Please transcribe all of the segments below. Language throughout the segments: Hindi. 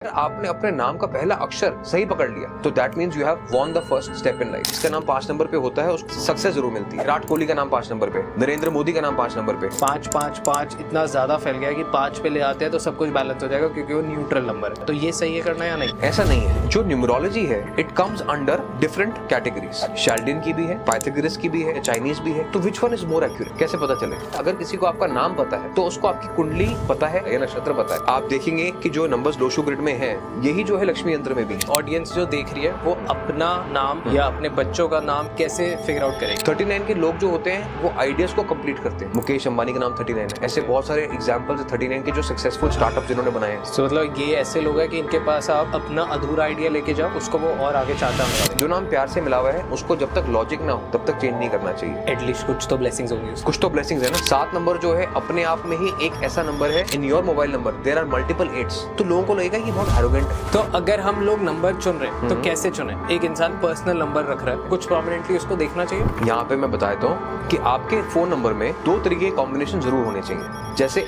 आपने अपने नाम का पहला अक्षर सही पकड़ लिया तो that means you have won the first step in life. इसका नाम 5 नंबर पे होता है, उसको सक्सेस जरूर मिलती है। विराट कोहली का नाम 5 नंबर पे, नरेंद्र मोदी का नाम 5 नंबर पे। 5 इतना ज्यादा फैल गया कि 5 पे ले आते हैं तो सब कुछ बैलेंस हो जाएगा क्योंकि वो न्यूट्रल नंबर है। तो ये सही है करना या नहीं? ऐसा नहीं है। जो न्यूमरोलॉजी है it comes under different categories. Chaldean की भी है, पाइथागोरस की भी है, चाइनीज भी है। तो which one is more accurate कैसे पता चले? अगर किसी को आपका नाम पता है तो उसको आपकी कुंडली पता है या नक्षत्र पता है। आप देखेंगे कि जो नंबर्स दोषु ग्रिड में है यही जो है लक्ष्मी यंत्र में भी है। ऑडियंस जो देख रही है वो अपना नाम या अपने बच्चों का नाम कैसे फिगर आउट करेगी? 39 के लोग जो होते हैं वो आइडियाज को कंप्लीट करते हैं। मुकेश अंबानी का नाम 39 है। ऐसे बहुत सारे एग्जांपल्स 39 के जो सक्सेसफुल स्टार्टअप जिन्होंने बनाए हैं। तो मतलब ये ऐसे लोग हैं कि इनके पास आप अपना अधूरा आइडिया लेके जाओ, उसको वो और आगे चाहता है। जो नाम प्यार से मिला हुआ है उसको जब तक लॉजिक ना हो तब तक चेंज नहीं करना चाहिए। एटलीस्ट कुछ तो ब्लेसिंग्स होंगी। कुछ तो ब्लेसिंग्स है ना। 7 नंबर जो है अपने आप में ही एक ऐसा नंबर है, in your mobile number there are multiple 8s। तो लोगों को लगेगा ये बहुत एरोगेंट है। तो अगर हम लोग नंबर चुन रहे हैं तो कैसे चुने? एक इंसान पर्सनल नंबर रख रहा है, कुछ प्रोमिनेंटली उसको देखना चाहिए। यहाँ पे मैं बता देता हूँ कि आपके फोन नंबर में 2 तरीके के कॉम्बिनेशन जरूर होने चाहिए। जैसे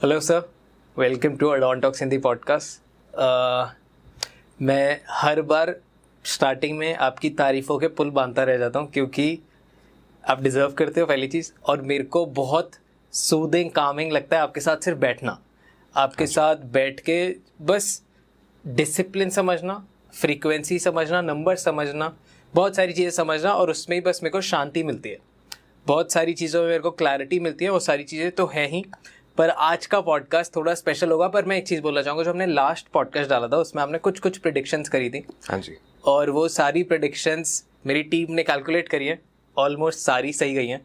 हेलो सर, वेलकम टू अडोंटॉक्स हिंदी पॉडकास्ट। मैं हर बार स्टार्टिंग में आपकी तारीफ़ों के पुल बांधता रह जाता हूँ क्योंकि आप डिज़र्व करते हो पहली चीज़, और मेरे को बहुत सूदिंग कामिंग लगता है आपके साथ सिर्फ बैठना। आपके साथ बैठ के बस डिसिप्लिन समझना, फ्रीक्वेंसी समझना, नंबर समझना, बहुत सारी चीज़ें समझना, और उसमें ही बस मेरे को शांति मिलती है। बहुत सारी चीज़ों में मेरे को क्लैरिटी मिलती है। वो सारी चीज़ें तो हैं ही, पर आज का पॉडकास्ट थोड़ा स्पेशल होगा। पर मैं एक चीज़ बोलना चाहूँगा, जो हमने लास्ट पॉडकास्ट डाला था उसमें हमने कुछ प्रेडिक्शंस करी थी। हाँ जी। और वो सारी प्रेडिक्शंस मेरी टीम ने कैलकुलेट करी है, ऑलमोस्ट सारी सही गई हैं।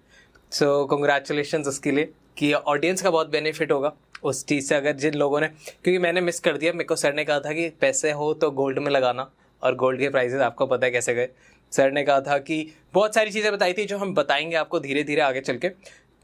सो कंग्रेचुलेशंस उसके लिए, कि ऑडियंस का बहुत बेनिफिट होगा उस चीज़ से। अगर जिन लोगों ने, क्योंकि मैंने मिस कर दिया, मेरे को सर ने कहा था कि पैसे हो तो गोल्ड में लगाना, और गोल्ड के प्राइसेस आपको पता है कैसे गए। सर ने कहा था कि बहुत सारी चीज़ें बताई थी जो हम बताएंगे आपको धीरे धीरे आगे चल के।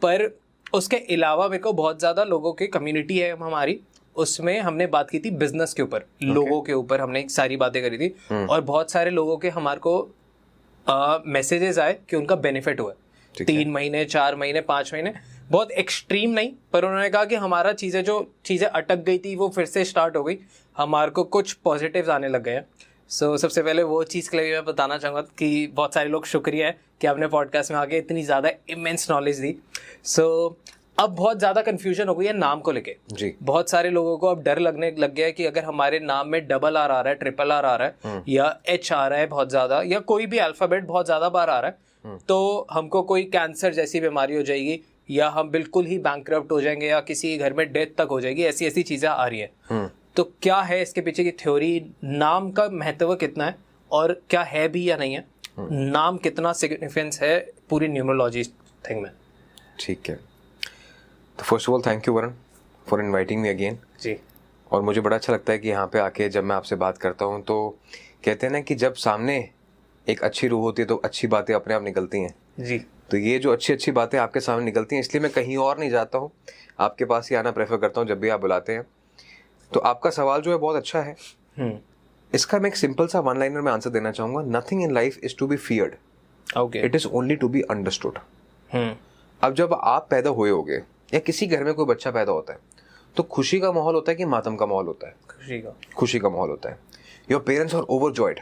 पर उसके अलावा मेरे को बहुत ज़्यादा लोगों की कम्युनिटी है हमारी, उसमें हमने बात की थी बिजनेस के ऊपर, लोगों के ऊपर हमने सारी बातें करी थी। और बहुत सारे लोगों के हमारे को मैसेजेस आए कि उनका बेनिफिट हुआ 3 महीने, 4 महीने, 5 महीने। बहुत एक्सट्रीम नहीं, पर उन्होंने कहा कि हमारा जो चीज़ें अटक गई थी वो फिर से स्टार्ट हो गई, हमारे को कुछ पॉजिटिव्स आने लग गए हैं। सो सबसे पहले वो चीज़ के लिए मैं बताना चाहूँगा कि बहुत सारे लोग शुक्रिया है कि आपने पॉडकास्ट में आके इतनी ज़्यादा इमेंस नॉलेज दी। सो अब बहुत ज़्यादा कन्फ्यूजन हो गई है नाम को लेके जी। बहुत सारे लोगों को अब डर लगने लग गया है कि अगर हमारे नाम में डबल आर आ रहा है, ट्रिपल आर आ रहा है, या एच आ रहा है बहुत ज़्यादा, या कोई भी अल्फ़ाबेट बहुत ज़्यादा बार आ रहा है, तो हमको कोई कैंसर जैसी बीमारी हो जाएगी, या हम बिल्कुल ही बैंकरप्ट हो जाएंगे, या किसी घर में डेथ तक हो जाएगी। ऐसी ऐसी चीज़ें आ रही हैं। तो क्या है इसके पीछे की थ्योरी? नाम का महत्व कितना है, और क्या है भी या नहीं है? नाम कितना सिग्निफिकेंस है पूरी न्यूमरोलॉजी थिंग में? ठीक है, तो first of all thank you Varun for inviting me again ji. और मुझे बड़ा अच्छा लगता है कि यहाँ पे आके जब मैं आपसे बात करता हूँ तो कहते हैं ना कि जब सामने एक अच्छी रूह होती है तो अच्छी बातें अपने आप निकलती हैं जी। तो ये जो अच्छी अच्छी बातें आपके सामने निकलती हैं, इसलिए मैं कहीं और नहीं जाता हूँ, आपके पास ही आना प्रेफर करता हूँ जब भी आप बुलाते हैं। तो आपका सवाल जो है बहुत अच्छा है। इसका मैं एक सिंपल सा 1 लाइनर में आंसर देना चाहूँगा। Nothing in life is to be feared, it is only to be understood. अब जब आप पैदा हुए होगे या किसी घर में कोई बच्चा पैदा होता है तो खुशी का माहौल होता है कि मातम का माहौल होता है? खुशी का माहौल होता है। Your parents are overjoyed.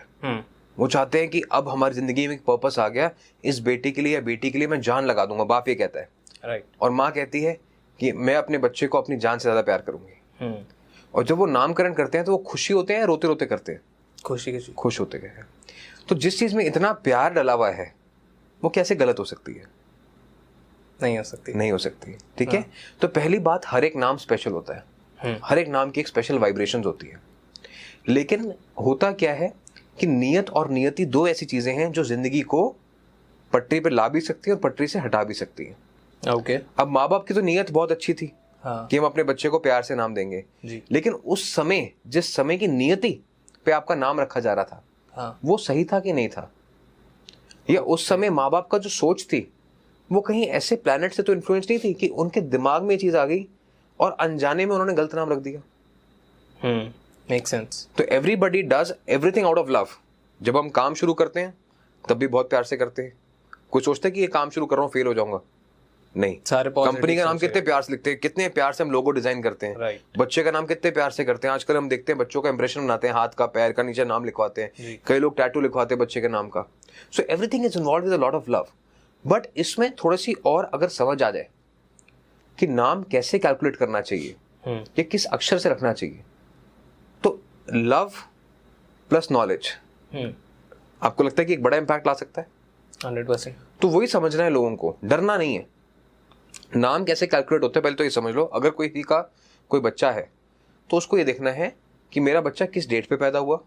वो चाहते हैं कि अब हमारी जिंदगी में एक पर्पस आ गया, इस बेटे के लिए या बेटी के लिए मैं जान लगा दूंगा। बाप ये कहता है, राइट। और माँ कहती है कि मैं अपने बच्चे को अपनी जान से ज्यादा प्यार करूंगी। और जब वो नामकरण करते हैं तो वो खुशी होते हैं, रोते रोते करते हैं? खुश होते हैं। तो जिस चीज में इतना प्यार डला हुआ है वो कैसे गलत हो सकती है? नहीं हो सकती। ठीक है। तो पहली बात, हर एक नाम स्पेशल होता है, हर एक नाम की एक स्पेशल वाइब्रेशंस होती है। लेकिन होता क्या है कि नियत और नियति 2 ऐसी चीजें हैं जो जिंदगी को पटरी पे ला भी सकती है और पटरी से हटा भी सकती है। ओके। अब माँ बाप की तो नियत बहुत अच्छी थी कि हम अपने बच्चे को प्यार से नाम देंगे जी। लेकिन उस समय, जिस समय की नियति पे आपका नाम रखा जा रहा था, वो सही था कि नहीं था? या उस समय माँ बाप का जो सोच थी वो कहीं ऐसे प्लैनेट से तो इन्फ्लुएंस नहीं थी कि उनके दिमाग में ये चीज आ गई और अनजाने में उन्होंने गलत नाम रख दिया? Make sense. तो everybody does everything out of love. जब हम काम शुरू करते हैं तब भी बहुत प्यार से करते हैं। कोई सोचता है कि ये काम शुरू कर रहा हूँ फेल हो जाऊंगा? नहीं, सारे कंपनी का नाम कितने प्यार से लिखते हैं, कितने प्यार से हम लोगो डिजाइन करते हैं, राइट। बच्चे का नाम कितने प्यार से करते हैं। आजकल हम देखते हैं बच्चों का इंप्रेशन बनाते हैं, हाथ का, पैर का, नीचे नाम लिखवाते हैं, कई लोग टैटू लिखवाते हैं बच्चे के नाम का। So everything is involve with a lot of love. But इसमें थोड़ी सी और अगर समझ आ जाए कि नाम कैसे कैलकुलेट करना चाहिए या किस अक्षर से रखना चाहिए, तो लव प्लस नॉलेज आपको लगता है कि एक बड़ा इम्पैक्ट ला सकता है? 100%। तो वही समझना है लोगों को, डरना नहीं है। नाम कैसे कैलकुलेट होता है पहले तो ये समझ लो। अगर कोई बच्चा है तो उसको ये देखना है कि मेरा बच्चा किस डेट पे पैदा हुआ,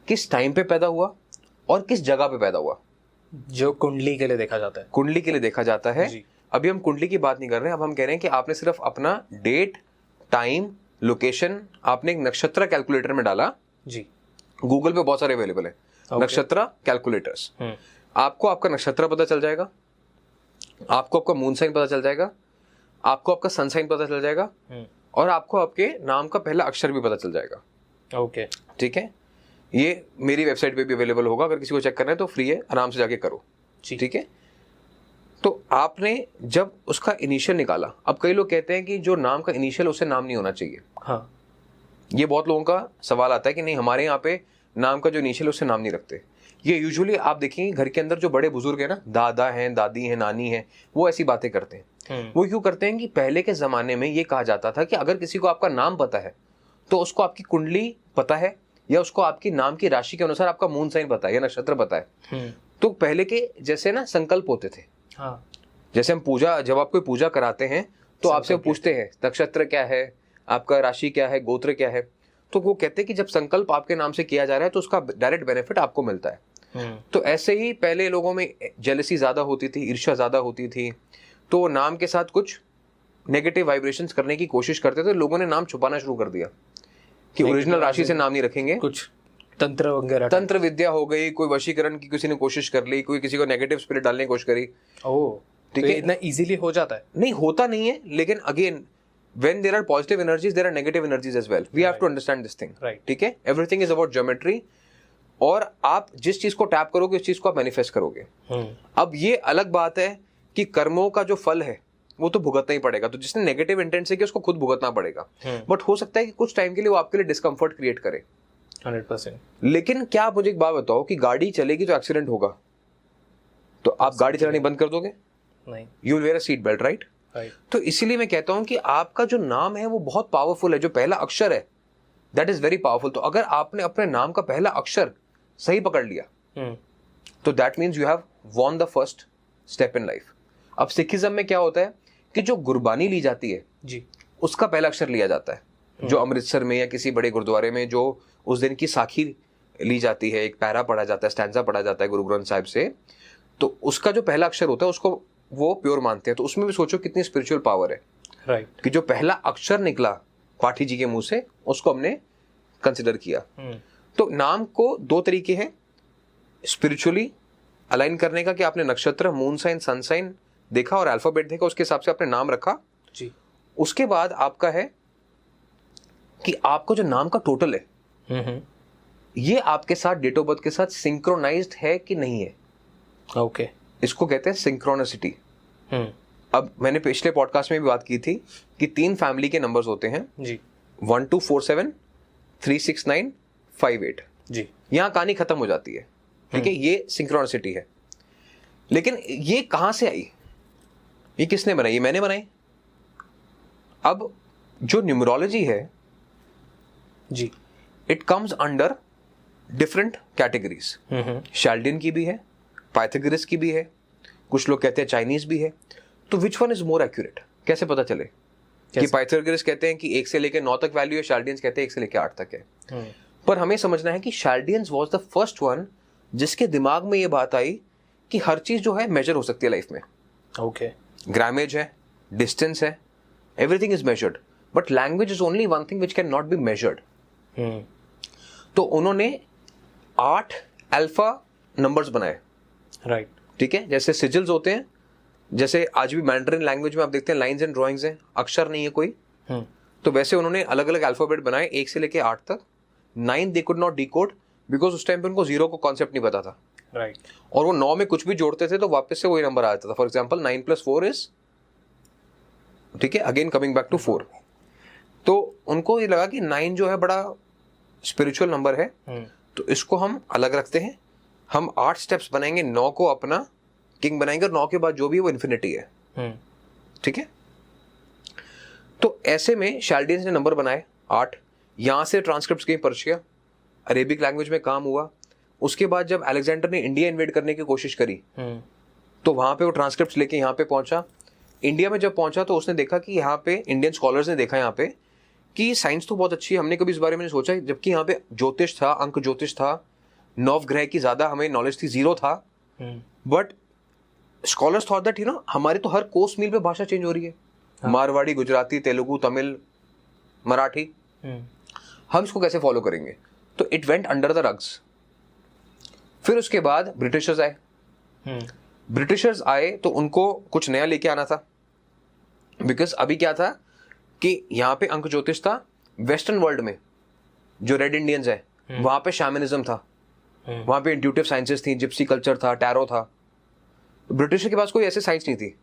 किस टाइम पे पैदा हुआ और किस जगह पे पैदा हुआ। जो कुंडली के लिए देखा जाता है, कुंडली के लिए देखा जाता है। अभी हम कुंडली की बात नहीं कर रहे हैं, अब हम कह रहे हैं कि आपने सिर्फ अपना डेट, टाइम, लोकेशन आपने एक नक्षत्र कैलकुलेटर में डाला जी। गूगल पे बहुत सारे अवेलेबल है नक्षत्र कैलकुलेटर्स। आपको आपका नक्षत्र पता चल जाएगा, आपको आपका मून साइन पता चल जाएगा, आपको आपका सन साइन पता चल जाएगा और आपको आपके नाम का पहला अक्षर भी पता चल जाएगा। ओके, ठीक है। ये मेरी वेबसाइट पे भी अवेलेबल होगा, अगर किसी को चेक करना है तो फ्री है, आराम से जाके करो। ठीक है। तो आपने जब उसका इनिशियल निकाला, अब कई लोग कहते हैं कि जो नाम का इनिशियल उससे नाम नहीं होना चाहिए। हाँ, ये बहुत लोगों का सवाल आता है कि नहीं हमारे यहाँ पे नाम का जो इनिशियल उससे नाम नहीं रखते। ये यूजुअली आप देखेंगे घर के अंदर जो बड़े बुजुर्ग हैं ना, दादा हैं, दादी हैं, नानी हैं, वो ऐसी बातें करते हैं। वो क्यों करते हैं कि पहले के जमाने में ये कहा जाता था कि अगर किसी को आपका नाम पता है तो उसको आपकी कुंडली पता है या उसको आपकी नाम की राशि के अनुसार आपका मून साइन पता है या नक्षत्र पता है। तो पहले के जैसे ना संकल्प होते थे। हाँ। जैसे हम जब आप कोई पूजा कराते हैं तो आपसे पूछते हैं नक्षत्र क्या है, आपका राशि क्या है, गोत्र क्या है। तो वो कहते हैं कि जब संकल्प आपके नाम से किया जा रहा है तो उसका डायरेक्ट बेनिफिट आपको मिलता है। तो ऐसे ही पहले लोगों में जेलसी ज्यादा होती थी, ईर्ष्या ज्यादा होती थी, तो नाम के साथ कुछ नेगेटिव वाइब्रेशंस करने की कोशिश करते थे। लोगों ने नाम छुपाना शुरू कर दिया कि ओरिजिनल राशि से नाम नहीं रखेंगे। कुछ तंत्र वगैरह, तंत्र विद्या हो गई, कोई वशीकरण की किसी ने कोशिश कर ली, कोई किसी को नेगेटिव स्पिरिट डालने की कोशिश करी। ओह, ठीक है। इतना इजीली हो जाता है? नहीं होता नहीं है, लेकिन again when there are positive energies there are negative energies as well. We have to understand this thing. Right. ठीक है। Everything is about geometry. और आप जिस चीज को टैप करोगे उस चीज को आप मैनिफेस्ट करोगे। अब ये अलग बात है कि कर्मों का जो फल है वो तो भुगतना ही पड़ेगा। तो जिसने नेगेटिव इंटेंट से किया उसको खुद भुगतना पड़ेगा। बट हो सकता है कि कुछ टाइम के लिए वो आपके लिए डिस्कम्फर्ट क्रिएट करे। 100%। लेकिन क्या आप मुझे एक बात बताओ कि गाड़ी चलेगी तो एक्सीडेंट होगा, तो आप गाड़ी चलानी बंद कर दोगे? नहीं। You will where a seat belt, right? तो इसीलिए मैं कहता हूं कि आपका जो नाम है वो बहुत पावरफुल है। जो पहला अक्षर है दैट इज वेरी पावरफुल। तो अगर आपने अपने नाम का पहला अक्षर सही पकड़ लिया तो that means you have won the first step in life. अब सिखिज्म में क्या होता है कि जो गुरबानी ली जाती है जी, उसका पहला अक्षर लिया जाता है। जो अमृतसर में या किसी बड़े गुरुद्वारे में जो उस दिन की साखी ली जाती है, एक पैरा पढ़ा जाता है, स्टैंजा पढ़ा जाता है गुरु ग्रंथ साहिब से, तो उसका जो पहला अक्षर होता है उसको वो प्योर मानते हैं। तो उसमें भी सोचो कितनी स्पिरिचुअल पावर है। राइट। कि जो पहला अक्षर निकला पाठी जी के मुंह से उसको हमने कंसिडर किया। तो नाम को दो तरीके हैं स्पिरिचुअली अलाइन करने का, कि आपने नक्षत्र, मून साइन, सन साइन देखा और अल्फाबेट देखा, उसके हिसाब से आपने नाम रखा जी। उसके बाद आपका है कि आपको जो नाम का टोटल है ये आपके साथ डेट ऑफ बर्थ के साथ सिंक्रोनाइज्ड है कि नहीं है। ओके। इसको कहते हैं सिंक्रोनिसिटी। अब मैंने पिछले पॉडकास्ट में भी बात की थी कि 3 फैमिली के नंबर्स होते हैं जी, 1 2 4 7 3 6 9 5 8 जी। यहां कहानी खत्म हो जाती है। ठीक है, ये सिंक्रोनिसिटी है। लेकिन ये कहां से आई, ये किसने बनाई? ये मैंने बनाई। अब जो न्यूमरोलॉजी है जी, it comes under different categories. Chaldean की भी है, पाइथागोरस की भी है, कुछ लोग कहते हैं चाइनीज भी है। तो which one is more accurate? कैसे पता चले कि पाइथागोरस कहते हैं कि 1 से लेकर 9 तक वैल्यू है, शैल्डियंस कहते हैं 1 से लेकर 8 तक है। पर हमें समझना है कि शैल्डियंस वाज द फर्स्ट वन जिसके दिमाग में ये बात आई कि हर चीज जो है मेजर हो सकती है लाइफ में। ओके। ग्रामेज है, डिस्टेंस है, everything is measured, but language is only one thing which can not be measured. तो उन्होंने 8 अल्फा नंबर्स बनाए। राइट। ठीक है, जैसे सिजिल्स होते हैं, जैसे आज भी मैंडरिन लैंग्वेज में आप देखते हैं लाइंस एंड ड्राइंग्स हैं, अक्षर नहीं है कोई। तो वैसे उन्होंने अलग अलग अल्फाबेट बनाए 1 से लेके 8 तक। 9 they could not decode because उस टाइम पे उनको 0 को कॉन्सेप्ट नहीं पता था। राइट। और वो 9 में कुछ भी जोड़ते थे तो वापस से वही नंबर आ जाता था। फॉर एग्जाम्पल 9 + 4 इज, ठीक है, अगेन कमिंग बैक टू 4। तो उनको ये लगा कि 9 जो है बड़ा स्पिरिचुअल नंबर है, तो इसको हम अलग रखते हैं, हम 8 स्टेप्स बनाएंगे, 9 को अपना किंग बनाएंगे और 9 के बाद जो भी वो इन्फिनिटी है। ठीक है, तो ऐसे में शैल्डियंस ने नंबर बनाए 8। यहाँ से ट्रांसक्रिप्ट्स गई पर्शिया, अरेबिक लैंग्वेज में काम हुआ। उसके बाद जब अलेक्जेंडर ने इंडिया इन्वेड करने की कोशिश करी तो वहाँ पे वो ट्रांसक्रिप्ट्स लेके यहाँ पे पहुंचा। इंडिया में जब पहुंचा तो उसने देखा कि यहाँ पे इंडियन स्कॉलर्स ने देखा यहाँ पे कि साइंस तो बहुत अच्छी है, हमने कभी इस बारे में नहीं सोचा, जबकि यहाँ पे ज्योतिष था, अंक ज्योतिष था, नवग्रह की ज़्यादा हमें नॉलेज थी, 0 था। बट स्कॉलर्स थॉट दैट हमारी तो हर कोस मील पे भाषा चेंज हो रही है, मारवाड़ी, गुजराती, तेलुगु, तमिल, मराठी, हम इसको कैसे फॉलो करेंगे? तो it went under the rugs. फिर उसके बाद ब्रिटिशर्स आए। ब्रिटिशर्स आए तो उनको कुछ नया लेके आना था, बिकॉज अभी क्या था कि यहाँ पे अंक ज्योतिष था, वेस्टर्न वर्ल्ड में जो रेड इंडियंस है वहां पे शैमनिज्म था, वहां पे इंट्यूटिव साइंसेस थी, जिप्सी कल्चर था, टैरो था। ब्रिटिशर के पास कोई ऐसे साइंस नहीं थी।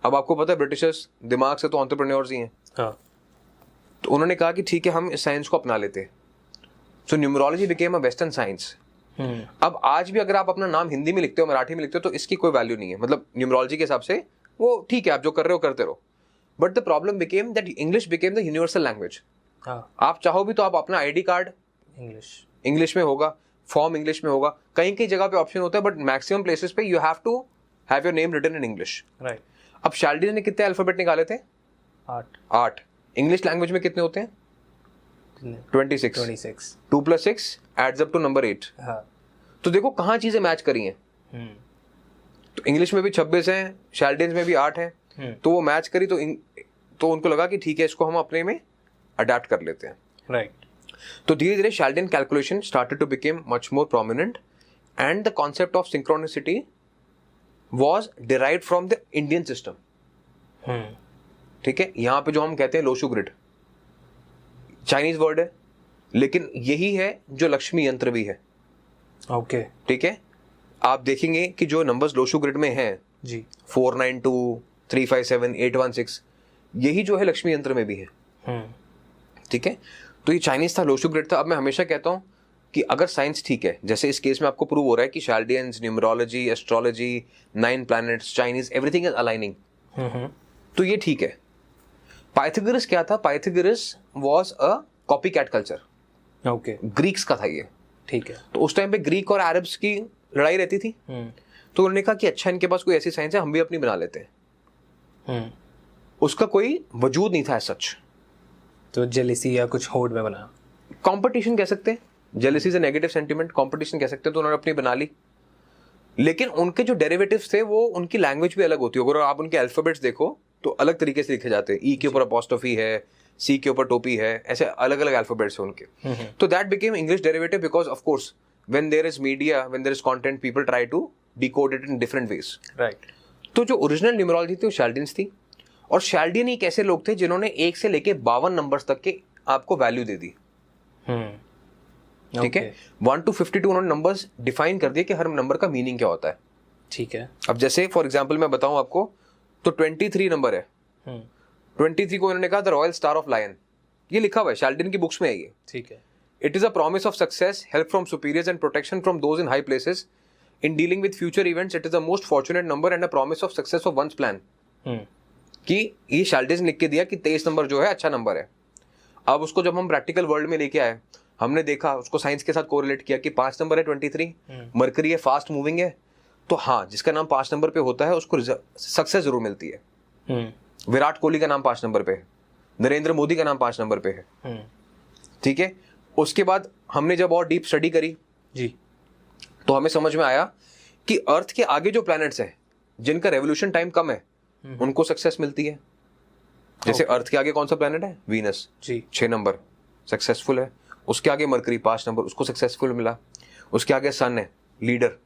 अब आपको पता है ब्रिटिशर्स दिमाग से तो एंटरप्रेन्योर्स ही हैं। तो उन्होंने कहा कि ठीक है, हम इस साइंस को अपना लेते हैं। So numerology became a western science. अब आज भी अगर आप अपना नाम हिंदी में लिखते हो, मराठी में लिखते हो, तो इसकी कोई वैल्यू नहीं है, मतलब न्यूमरोलॉजी के हिसाब से वो ठीक है, आप जो कर रहे हो करते रहो। But the problem became that English became the universal language. आप चाहो भी तो आप अपना आईडी कार्ड इंग्लिश में होगा, फॉर्म इंग्लिश में होगा, कहीं कहीं जगह पे ऑप्शन होता है, बट मैक्सिमम प्लेसेस पे you have to have your name written in English. Right. अब शैल्डियन ने कितने अल्फाबेट निकाले थे? 8। इंग्लिश लैंग्वेज में कितने होते हैं? 26। 2 + 6 एड्स अप टू नंबर 8। तो देखो कहाँ चीजें मैच करी हैं। तो इंग्लिश में भी 26 हैं, शैल्डियंस में भी 8 हैं, तो वो मैच करी। तो उनको लगा कि ठीक है, इसको हम अपने में अडेप्ट कर लेते हैं। राइट। तो धीरे धीरे Chaldean calculation started to become much more prominent and the concept of synchronicity was derived from the Indian system. ठीक है, यहां पे जो हम कहते हैं लोशु ग्रिड, चाइनीज वर्ड है, लेकिन यही है जो लक्ष्मी यंत्र भी है। ओके। ठीक है, आप देखेंगे कि जो नंबर्स लोशु ग्रिड में हैं जी, 492, 357, 816, यही जो है लक्ष्मी यंत्र में भी है। ठीक है, तो ये चाइनीज था, लोशु ग्रिड था। अब मैं हमेशा कहता हूं कि अगर साइंस ठीक है, जैसे इस केस में आपको प्रूव हो रहा है कि Chaldeans, numerology, astrology, 9 planets, Chinese, everything is aligning, तो ये ठीक है। पाइथागोरस क्या था? Pythagoras was a copy cat culture. Okay, Greeks का था ये। ठीक है, तो उस टाइम पे ग्रीक और अरब्स की लड़ाई रहती थी। तो उन्होंने कहा कि अच्छा, इनके पास कोई ऐसी साइंस है, हम भी अपनी बना लेते हैं। उसका कोई वजूद नहीं था सच, तो जेलिसी या कुछ होड़ में बना, कंपटीशन कह सकते हैं, जेलसी से नेगेटिव सेंटीमेंट, कंपटीशन कह सकते हैं। तो उन्होंने अपनी बना ली, लेकिन उनके जो डेरिवेटिव्स थे वो उनकी लैंग्वेज भी अलग होती है। अगर आप उनके अल्फाबेट्स देखो तो अलग तरीके से लिखे जाते हैं। ई के ऊपर अपॉस्ट्रोफी है, सी के ऊपर टोपी है, ऐसे अलग अलग अल्फाबेट्स हैं उनके। तो that became English derivative because of course when there is media, when there is content, people try to decode it in different ways. Right. तो जो ओरिजिनल न्यूमरोलॉजी थी वो शैल्डियंस थी, और शैल्डियन एक ऐसे लोग थे जिन्होंने 1 से लेके 52 नंबर्स तक के आपको वैल्यू दे दी। ठीक है, 1 to 52 उन्होंने नंबर्स डिफाइन कर दिए कि हर नंबर का मीनिंग क्या होता है। ठीक है, अब जैसे फॉर एग्जांपल मैं बताऊं आपको, तो 23 नंबर है। 23 को उन्होंने कहा the royal star of lion, ये लिखा हुआ है शैल्डियन की बुक्स में है ये। ठीक है, it is a promise of success, help from superiors and protection from those in high places in dealing with future events. It is the most fortunate number and a promise of success of one's plan. कि ये शैल्डियन ने लिख के दिया कि 23 नंबर जो है अच्छा नंबर है। अब उसको जब हम प्रैक्टिकल वर्ल्ड में लेके आए, हमने देखा, उसको साइंस के साथ कोरिलेट किया कि 5 नंबर है 23, मरकरी है, फास्ट मूविंग है, तो हाँ, जिसका नाम 5 नंबर पे होता है उसको सक्सेस जरूर मिलती है। विराट कोहली का नाम 5 नंबर पे है, नरेंद्र मोदी का नाम 5 नंबर पे है। ठीक है, उसके बाद हमने जब और डीप स्टडी करी जी, तो हमें समझ में आया कि अर्थ के आगे जो प्लैनेट्स हैं जिनका रेवोल्यूशन टाइम कम है, उनको सक्सेस मिलती है। जैसे अर्थ के आगे कौन सा प्लैनेट है? वीनस जी, 6 नंबर, सक्सेसफुल है। उसके आगे मरकरी 5 नंबर, उसको सक्सेसफुल मिला। उसके आगे सन है, लीडर,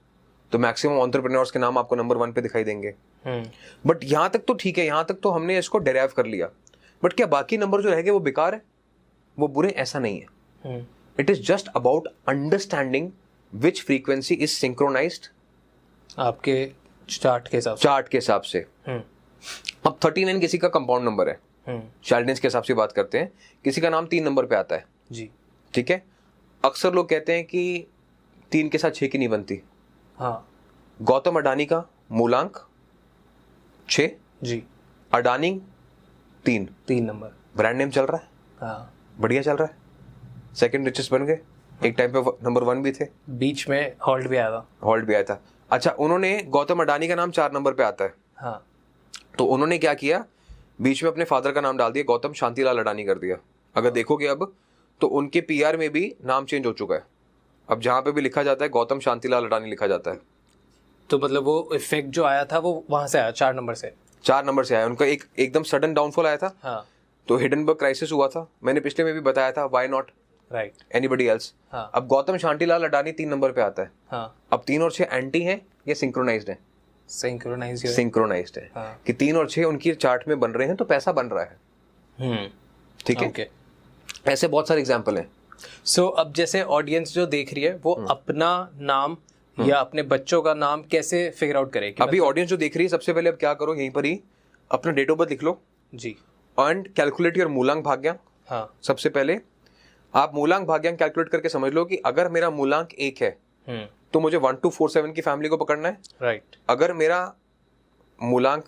तो मैक्सिमम एंटरप्रेन्योर्स के नाम आपको नंबर 1 पे दिखाई देंगे। बट यहाँ तक तो ठीक है, यहाँ तक तो हमने इसको डेराइव कर लिया। बट क्या बाकी नंबर जो रह गए वो बेकार है, वो बुरे? ऐसा नहीं है। It is just about understanding which frequency is synchronized आपके चार्ट के हिसाब से। अब 39 किसी का कंपाउंड नंबर है, चार्ल्डियंस के हिसाब से बात करते हैं, किसी का नाम 3 नंबर पे आता है जी, ठीक है। अक्सर लोग कहते हैं कि 3 के साथ 6 की नहीं बनती। हाँ, गौतम अडानी का मूलांक 6 जी, अडानी 3 नंबर, ब्रांड नेम चल रहा है, हाँ, बढ़िया चल रहा है, सेकंड रिचेस्ट बन गए, एक टाइम पे नंबर 1 भी थे, बीच में हॉल्ट भी आया था। अच्छा, उन्होंने गौतम अडानी का नाम 4 नंबर पे आता है, हाँ, तो उन्होंने क्या किया, बीच में अपने फादर का नाम डाल दिया, गौतम शांतिलाल अडानी कर दिया। अगर देखोगे अब तो उनके पीआर में भी नाम चेंज हो चुका है, अब जहां पे भी लिखा जाता है गौतम शांतिलाल अडानी लिखा जाता है। तो मतलब वो इफेक्ट जो आया था वो वहां से आया, 4 नंबर से आया उनका, एकदम सडन डाउनफॉल आया था। हाँ, तो हिडनबर्ग क्राइसिस हुआ था, मैंने पिछले में भी बताया था, why not right, anybody else. हाँ, अब गौतम शांतिलाल अडानी 3 नंबर पे आता है। हाँ, अब 3 और 6 एंटी हैं या सिंक्रोनाइज्ड है? सिंक्रोनाइज्ड है, हाँ, कि 3 और 6 उनकी चार्ट में बन रहे हैं तो पैसा बन रहा है, ठीक है। ओके। ऐसे बहुत सारे एग्जांपल हैं। सो अब जैसे ऑडियंस जो देख रही है वो अपना नाम या अपने बच्चों का नाम कैसे फिगर आउट करे? अभी ऑडियंस जो देख रही है, सबसे पहले अब क्या करो, यहीं पर ही अपना डेट ऑफ बर्थ लिख लो जी, एंड कैलकुलेट योर मूलांक भाग्यांक। हाँ, सबसे पहले आप मूलांक भाग्यांक कैलकुलेट करके समझ लो कि अगर मेरा मूलांक 1 है तो मुझे 1 to 47 की फैमिली को पकड़ना है, राइट। अगर मेरा मूलांक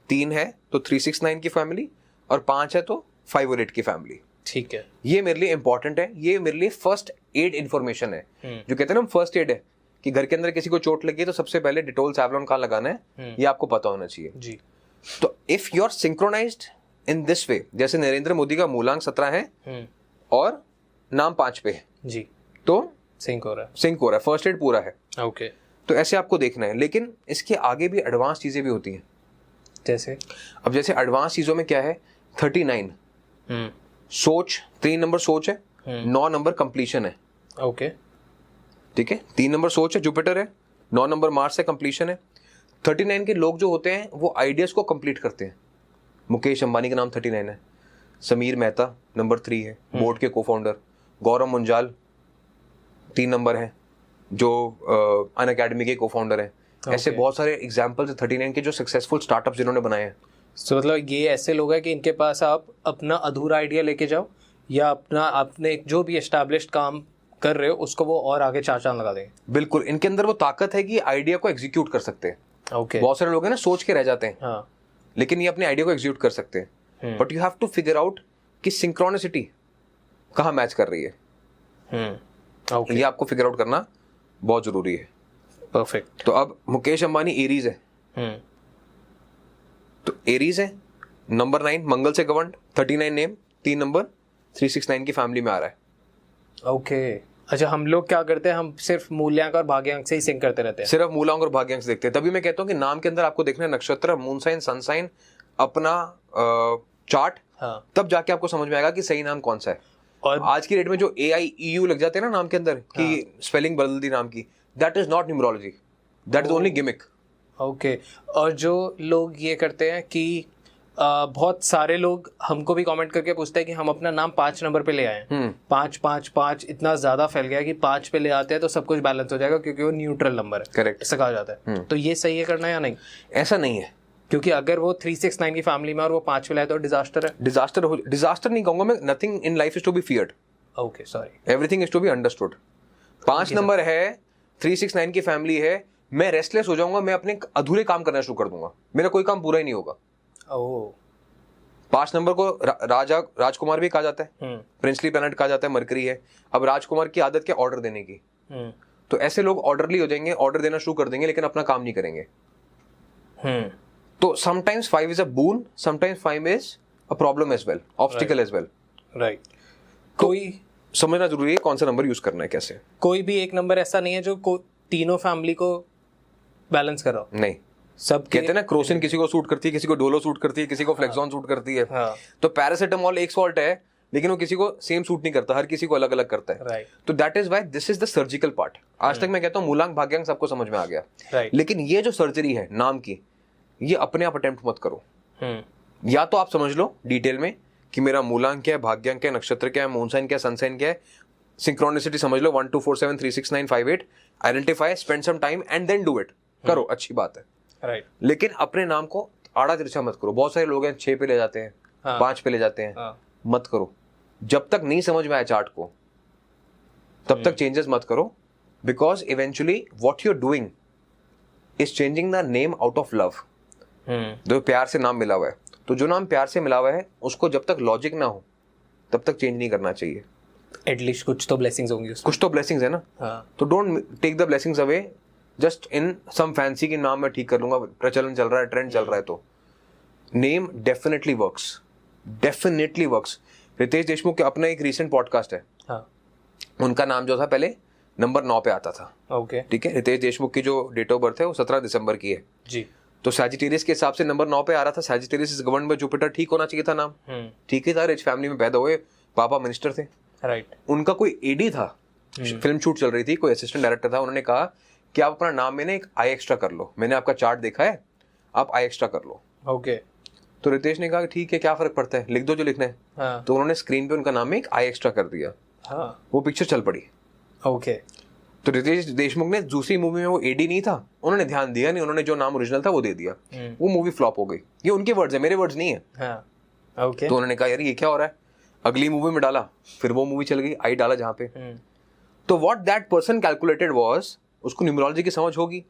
3 है तो 369 की फैमिली, और 5 है तो 508 की फैमिली, ठीक है। ये मेरे लिए इंपॉर्टेंट है, ये मेरे लिए फर्स्ट एड इन्फॉर्मेशन है। जो कहते हैं ना हम फर्स्ट एड है, कि घर के अंदर किसी को चोट लगी है तो सबसे पहले डिटोल सैवलॉन कहाँ लगाना है, ये आपको पता होना चाहिए जी। तो if you are synchronized in this way, जैसे नरेंद्र मोदी का मूलांक 17 है और नाम 5 पे है जी, तो सिंक हो रहा है, फर्स्ट एड पूरा है। ओके। तो ऐसे आपको देखना है, लेकिन इसके आगे भी एडवांस चीजें भी होती हैं। जैसे अब जैसे एडवांस चीजों में क्या है, 39 सोच, 3 नंबर सोच है, 9 नंबर कंप्लीशन है, ओके, ठीक है। 3 नंबर सोच है, जुपिटर है, 9 नंबर मार्स है, कंप्लीशन है। 39 के लोग जो होते हैं वो आइडियाज को कंप्लीट करते हैं। मुकेश अंबानी का नाम 39 है, समीर मेहता नंबर 3 है, बोर्ड के को फाउंडर, गौरव मुंजाल 3 नंबर है, जो अन अकेडमी के को फाउंडर है। ऐसे बहुत सारे एग्जाम्पल्स 39 के जो सक्सेसफुल स्टार्टअप जिन्होंने बनाए हैं। तो मतलब ये ऐसे लोग हैं कि इनके पास आप अपना अधूरा आइडिया लेके जाओ या अपना आपने जो भी एस्टैब्लिश्ड काम कर रहे हो उसको वो और आगे 4 चांद लगा देंगे। बिल्कुल, इनके अंदर वो ताकत है कि आइडिया को एग्जीक्यूट कर सकते हैं। ओके। बहुत सारे लोग हैं ना सोच के रह जाते हैं, हाँ, लेकिन ये अपने आइडिया को एग्जीक्यूट कर सकते हैं। But you have to figure out कि सिंक्रोनिसिटी कहाँ मैच कर रही है। ओके, ये आपको फिगर आउट करना बहुत जरूरी है। परफेक्ट। तो अब मुकेश अंबानी एरीज है, तो एरीज है, नंबर 9 मंगल से गवर्न, 39 नेम, 3 नंबर, 369 की फैमिली में आ रहा है। ओके। अच्छा, हम लोग क्या करते हैं, हम सिर्फ मूल्यांक और भाग्यांक से ही सिंक करते रहते हैं, सिर्फ मूलांक और भाग्यांक से देखते हैं। तभी मैं कहता हूँ कि नाम के अंदर आपको देखना है नक्षत्र, मून साइन, सन साइन, अपना चार्ट, हाँ, तब जाके आपको समझ में आएगा कि सही नाम कौन सा है। और आज की डेट में जो AIEU लग जाते हैं ना नाम के अंदर, कि स्पेलिंग बदल दी नाम की, that is not numerology, that is only gimmick. Okay. और जो लोग ये करते हैं कि बहुत सारे लोग हमको भी कमेंट करके पूछते हैं कि हम अपना नाम 5 नंबर पे ले आए हैं, 5 इतना ज्यादा फैल गया कि 5 पे ले आते हैं तो सब कुछ बैलेंस हो जाएगा क्योंकि वो न्यूट्रल नंबर है, करेक्ट, ऐसा कहा जाता है। तो ये सही है करना या नहीं? ऐसा नहीं है, क्योंकि अगर वो 369 की फैमिली में और वो 5 पे लाए तो डिजास्टर है। डिजास्टर नहीं कहूंगा मैं, nothing in life is to be feared, okay, sorry, everything is to be understood. 5 number है, 369 की फैमिली है, मैं रेस्टलेस हो जाऊंगा, मैं अपने अधूरे काम करना शुरू कर दूंगा, मेरा कोई काम पूरा ही नहीं होगा। ओह, 5 नंबर को राजकुमार भी कहा जाता है, प्रिंसली प्लैनेट कहा जाता है, मरकरी है। अब राजकुमार की आदत क्या, ऑर्डर देने की, तो ऐसे लोग ऑर्डरली हो जाएंगे, ऑर्डर देना शुरू कर देंगे, लेकिन अपना काम नहीं करेंगे। तो sometimes 5 is a boon, sometimes 5 is a problem as well, obstacle as well, right. कोई समझना जरूरी है कौन सा नंबर यूज करना है, कैसे। कोई भी एक नंबर ऐसा नहीं है जो तीनों फैमिली को बैलेंस कर रहा हो, नहीं, सब कहते हैं ना क्रोसिन किसी को सूट करती है, किसी को डोलो सूट करती है, किसी को फ्लेक्सॉन सूट करती है। हाँ, तो पैरासिटामोल एक सॉल्ट है, लेकिन वो किसी को सेम सूट नहीं करता, हर किसी को अलग अलग करता है। राइट। तो that is why this is the surgical part. आज तक मैं कहता हूँ मूलांक भाग्यांक सबको समझ में आ गया, राइट, लेकिन ये जो सर्जरी है नाम की, ये अपने आप अटेम्प्ट मत करो। या तो आप समझ लो डिटेल में कि मेरा मूलांक क्या है, भाग्यांक क्या है, नक्षत्र क्या है, मून साइन क्या है, सन साइन क्या है, सिंक्रोनिसिटी समझ लो 1 2 4 7 3 6 9 5 8, identify, spend some time and then do it, करो, अच्छी बात है, राइट। लेकिन अपने नाम को आड़ा तिरछा मत करो। बहुत सारे लोग हैं 6 पे ले जाते हैं, 5 पे ले जाते हैं, मत करो। जब तक नहीं समझ में आए चार्ट को तब तक चेंजेस मत करो, because eventually what you are doing is changing the name out of love. जो प्यार से नाम मिला हुआ है, तो जो नाम प्यार से मिला हुआ है उसको जब तक लॉजिक ना हो तब तक चेंज नहीं करना चाहिए। एटलीस्ट कुछ तो ब्लेसिंग्स होंगी उसमें। कुछ तो ब्लेसिंग्स है ना। तो don't take the blessings away just in some fancy की नाम मैं ठीक कर लूंगा, प्रचलन चल रहा है, ट्रेंड चल रहा है। तो name definitely works, definitely works. Ritesh Deshmukh के अपना एक रीसेंट पॉडकास्ट है, उनका नाम जो था पहले नंबर 9 पे आता था। ओके, ठीक है। रितेश देशमुख की जो डेट ऑफ बर्थ है वो 17 दिसंबर की है जी। तो सैजिटेरियस के हिसाब से नंबर 9 पे आ रहा था। Sagittarius is governed bye Jupiter, ठीक होना चाहिए था नाम, ठीक ही था। रिच फैमिली में पैदा हुए, पापा मिनिस्टर थे, राइट। उनका कोई एडी था, फिल्म शूट चल रही थी, कोई असिस्टेंट डायरेक्टर था, उन्होंने कहा कि आप अपना नाम में ना एक आई एक्स्ट्रा कर लो, मैंने आपका चार्ट देखा है, आप आई एक्स्ट्रा कर लो। ओके। तो रितेश ने कहा ठीक है, क्या फर्क पड़ता है, लिख दो जो लिखना है। तो उन्होंने स्क्रीन पे उनका नाम में एक आई एक्स्ट्रा कर दिया, वो पिक्चर चल पड़ी। ओके। तो रितेश देशमुख ने दूसरी मूवी में वो एडी नहीं था, उन्होंने ध्यान दिया नहीं, उन्होंने जो नाम ओरिजिनल था वो दे दिया, वो मूवी फ्लॉप हो गई। ये उनके वर्ड्स है, मेरे वर्ड्स नहीं है। ओके। तो उन्होंने कहा यार ये क्या हो रहा है, अगली मूवी में डाला, फिर वो मूवी चल गई, आई डाला जहाँ पे। तो what that person calculated was, उसको न्यूमरोलॉजी की समझ होगी,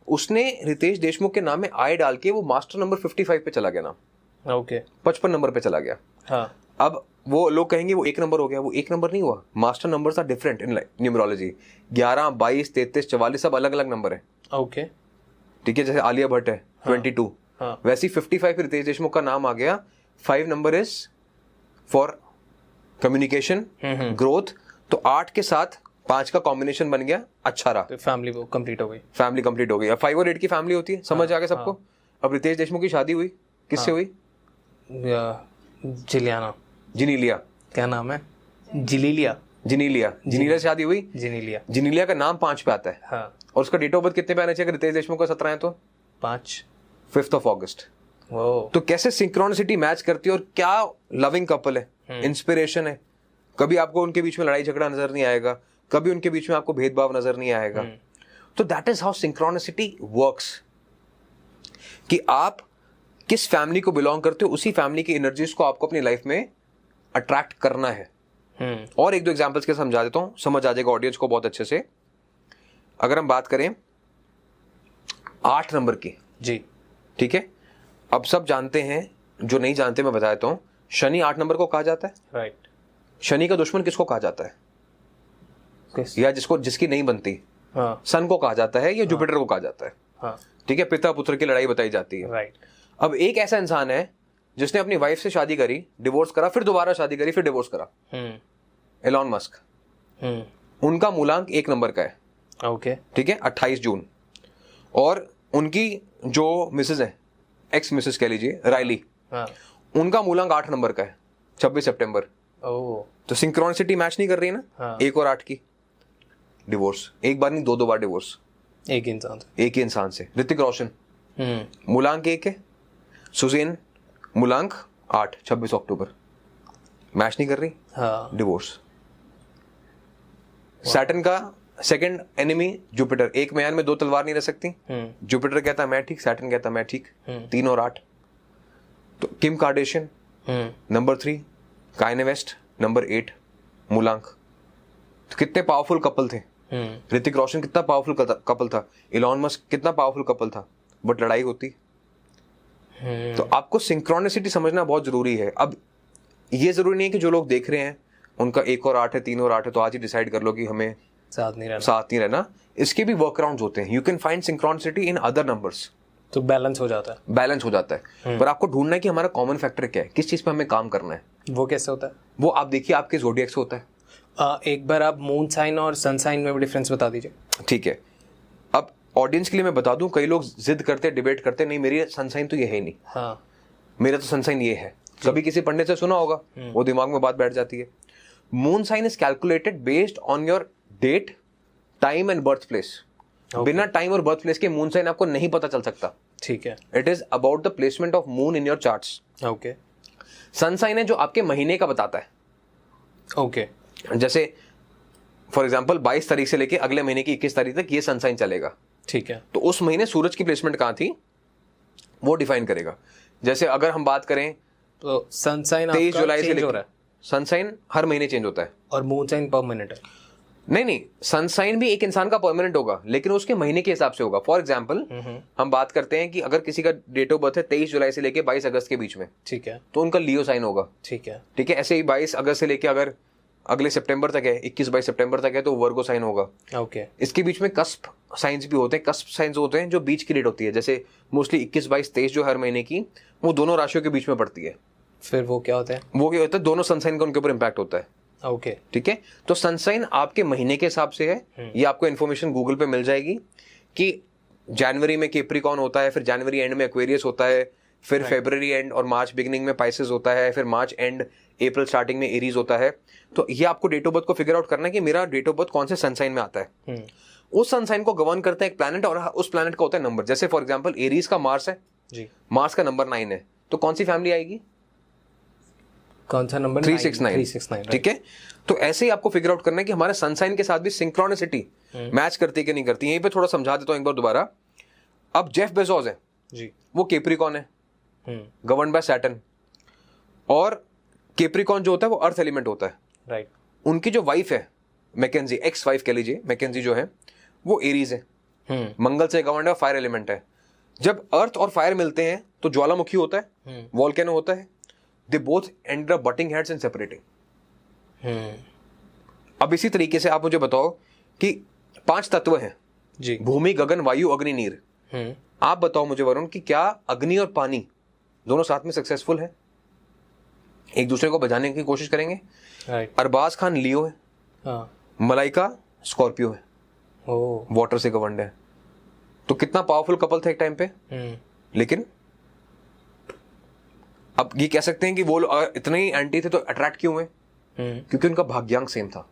उसने रितेश देशमुख के नाम में आई डाल के वो मास्टर नंबर 55 पे चला गया नाम। ओके। 55 नंबर पे चला गया। अब वो लोग कहेंगे वो 1 नंबर हो गया, वो 1 नंबर नहीं हुआ। Master numbers are different in numerology. 11, 22, 33, 44 सब अलग अलग नंबर है। ओके, ठीक है। जैसे आलिया भट्ट है 22, वैसे ही 55 रितेश देशमुख का नाम आ गया। 5 number is for communication, growth. तो 8 के साथ 5 का कॉम्बिनेशन बन गया, अच्छा रहा, तो फैमिली वो कंप्लीट हो गई। फैमिली कंप्लीट हो गई। अब 5 और 8 की फैमिली होती है, समझ आ गया सबको। अब रितेश देशमुख की शादी हुई, किससे हुई? जिलियाना, जिनीलिया, क्या नाम है? जिनीलिया से शादी हुई। जिनीलिया का नाम 5 पे आता है। और उसका डेट ऑफ बर्थ कितने पे आना चाहिए? रितेश देशमुख का 17 है तो 5 अगस्त। तो कैसे सिंक्रोनिसिटी मैच करती है, और क्या लविंग कपल है, इंस्पिरेशन है। कभी आपको उनके बीच में लड़ाई झगड़ा नजर नहीं आएगा, कभी उनके बीच में आपको भेदभाव नजर नहीं आएगा। तो that is how synchronicity works, कि आप किस फैमिली को बिलोंग करते हो, उसी फैमिली की एनर्जीज को आपको अपनी लाइफ में अट्रैक्ट करना है। और 1-2 एग्जांपल्स के समझा देता हूं, समझ आ जाएगा ऑडियंस को बहुत अच्छे से। अगर हम बात करें 8 नंबर की, जी ठीक है। अब सब जानते हैं, जो नहीं जानते मैं बता देता हूं। शनि 8 नंबर को कहा जाता है, राइट। शनि का दुश्मन किसको कहा जाता है? या जिसकी नहीं बनती, सन को कहा जाता है, या जुपिटर को कहा जाता है। ठीक है, पिता पुत्र की लड़ाई बताई जाती है, राइट। अब एक ऐसा इंसान है जिसने अपनी वाइफ से शादी करी, डिवोर्स करा, फिर दोबारा शादी करी, फिर डिवोर्स करा। एलॉन मस्क, उनका मूलांक 1 नंबर का है, ओके ठीक है, 28 जून। और उनकी जो मिसेज है, एक्स मिसेज कह लीजिए, राइली, उनका मूलांक 8 नंबर का है, 26 सितंबर। तो सिंक्रोनिसिटी मैच नहीं कर रही है ना, 1 और 8 की। डिवोर्स, एक बार नहीं 2 बार डिवोर्स, एक ही इंसान से। ऋतिक रोशन मूलांक 1 है, सुजैन मूलांक 8, 26 अक्टूबर। मैच नहीं कर रही, डिवोर्स। सैटर्न का सेकंड एनिमी जुपिटर, एक म्यान में 2 तलवार नहीं रह सकती। जुपिटर कहता मैं ठीक, सैटर्न कहता मैं ठीक, 3 और 8। तो Kim Kardashian number 3, Kanye West number 8 मूलांक। तो कितने पावरफुल कपल थे। ऋतिक रोशन कितना पावरफुल कपल था, इलॉन मस्क कितना पावरफुल कपल था, बट लड़ाई होती। तो आपको सिंक्रोनिसिटी समझना बहुत जरूरी है। अब ये जरूरी नहीं है कि जो लोग देख रहे हैं उनका 1 और 8 है, 3 और 8 है, तो आज ही डिसाइड कर लो कि हमें साथ नहीं रहना। इसके भी वर्कअराउंड्स होते हैं। You can find synchronicity in other numbers, तो बैलेंस हो जाता है। पर आपको ढूंढना है कि हमारा कॉमन फैक्टर क्या है, किस चीज पे हमें काम करना है। वो कैसे होता है? वो आप देखिए, आपके ज़ोडिएक से होता है। एक बार आप मून साइन और सन साइन में भी डिफरेंस बता दीजिए। ठीक है, अब ऑडियंस के लिए मैं बता दूं, कई लोग जिद करते, डिबेट करते, नहीं मेरी सन साइन तो ये है ही नहीं, मेरा तो सन साइन ये है। कभी किसी पंडित से सुना होगा, वो दिमाग में बात बैठ जाती है। Moon sign is calculated based on your date, time and birth place. बिना टाइम और बर्थ प्लेस के मून साइन आपको नहीं पता चल सकता। ठीक है, it is about the placement of moon in your charts. Okay. Sun sign है जो आपके महीने का बताता है। ओके। जैसे फॉर एग्जाम्पल 22 तारीख से लेके अगले महीने की 21 तारीख तक ये सनसाइन चलेगा। ठीक है। तो उस महीने सूरज की प्लेसमेंट कहाँ थी वो डिफाइन करेगा। जैसे अगर हम बात करें तो सनसाइन 23 जुलाई से हो रहा है, सनसाइन हर महीने चेंज होता है और मून साइन परमानेंट है। नहीं, सनसाइन भी एक इंसान का परमानेंट होगा, लेकिन उसके महीने के हिसाब से होगा। फॉर एग्जाम्पल हम बात करते हैं कि अगर किसी का डेट ऑफ बर्थ है 23 जुलाई से लेके 22 अगस्त के बीच में, ठीक है, तो उनका लियो साइन होगा। ठीक है, ठीक है। ऐसे ही 22 अगस्त से लेके अगर अगले सितंबर तक है, 21-22 सितंबर तक है, तो वर्गो साइन होगा। ओके। इसके बीच में कस्प साइंस भी होते हैं। कस्प साइंस होते हैं जो बीच की डेट होती है, जैसे मोस्टली 21, 22, 23 जो हर महीने की, वो दोनों राशियों के बीच में पड़ती है। फिर वो क्या होता है? वो क्या होता है, दोनों सनसाइन का उनके ऊपर इम्पैक्ट होता है। ओके, ठीक है। तो सनसाइन आपके महीने के हिसाब से है। ये आपको इन्फॉर्मेशन गूगल पे मिल जाएगी कि जनवरी में कैप्रिकॉर्न होता है, फिर जनवरी एंड में एक्वेरियस होता है, फिर फरवरी एंड और मार्च बिगिनिंग में पाइसेस होता है, फिर मार्च एंड अप्रैल स्टार्टिंग में एरीज होता है। तो ये आपको डेट ऑफ बर्थ को फिगर आउट करना है कि मेरा डेट ऑफ बर्थ कौन से सनसाइन में आता है। उस सनसाइन को गवर्न करता है एक प्लैनेट, और उस प्लैनेट का होता है नंबर। जैसे फॉर एग्जांपल एरीज का मार्स है जी, मार्स का नंबर 9 है, तो कौन सी फैमिली आएगी? कौन सा नंबर? 369। ठीक है। तो ऐसे ही आपको फिगर आउट करना है कि हमारे सनसाइन के साथ भी सिंक्रोनिसिटी मैच करती है कि नहीं करती। यहीं पे थोड़ा समझा देता हूं एक बार दोबारा। अब जेफ बेजोस है जी, वो कैप्रिकॉर्न है, गवर्न बाय सैटर्न, और कैप्रिकॉर्न जो होता है वो अर्थ एलिमेंट होता है। राइट। उनकी जो वाइफ है मैकेंजी, एक्स वाइफ कह लीजिए, मैकेंजी जो है वो एरीज है, मंगल से गवर्न है, फायर एलिमेंट है। जब अर्थ और फायर मिलते हैं तो ज्वालामुखी होता है, वॉल्केनो होता है। They both end up butting heads and separating. अब इसी तरीके से आप मुझे बताओ कि 5 तत्व हैं जी, भूमि, गगन, वायु, अग्नि, नीर। आप बताओ मुझे वरुण कि क्या अग्नि और पानी दोनों साथ में सक्सेसफुल है? एक दूसरे को बजाने की कोशिश करेंगे। अरबाज खान लियो है, मलाइका स्कॉर्पियो है, वाटर से गवर्नड है। तो कितना पावरफुल कपल था एक टाइम पे। लेकिन अब ये कह सकते हैं कि वो इतने ही एंटी थे तो अट्रैक्ट क्यों हुए? क्योंकि उनका भाग्यांक सेम था।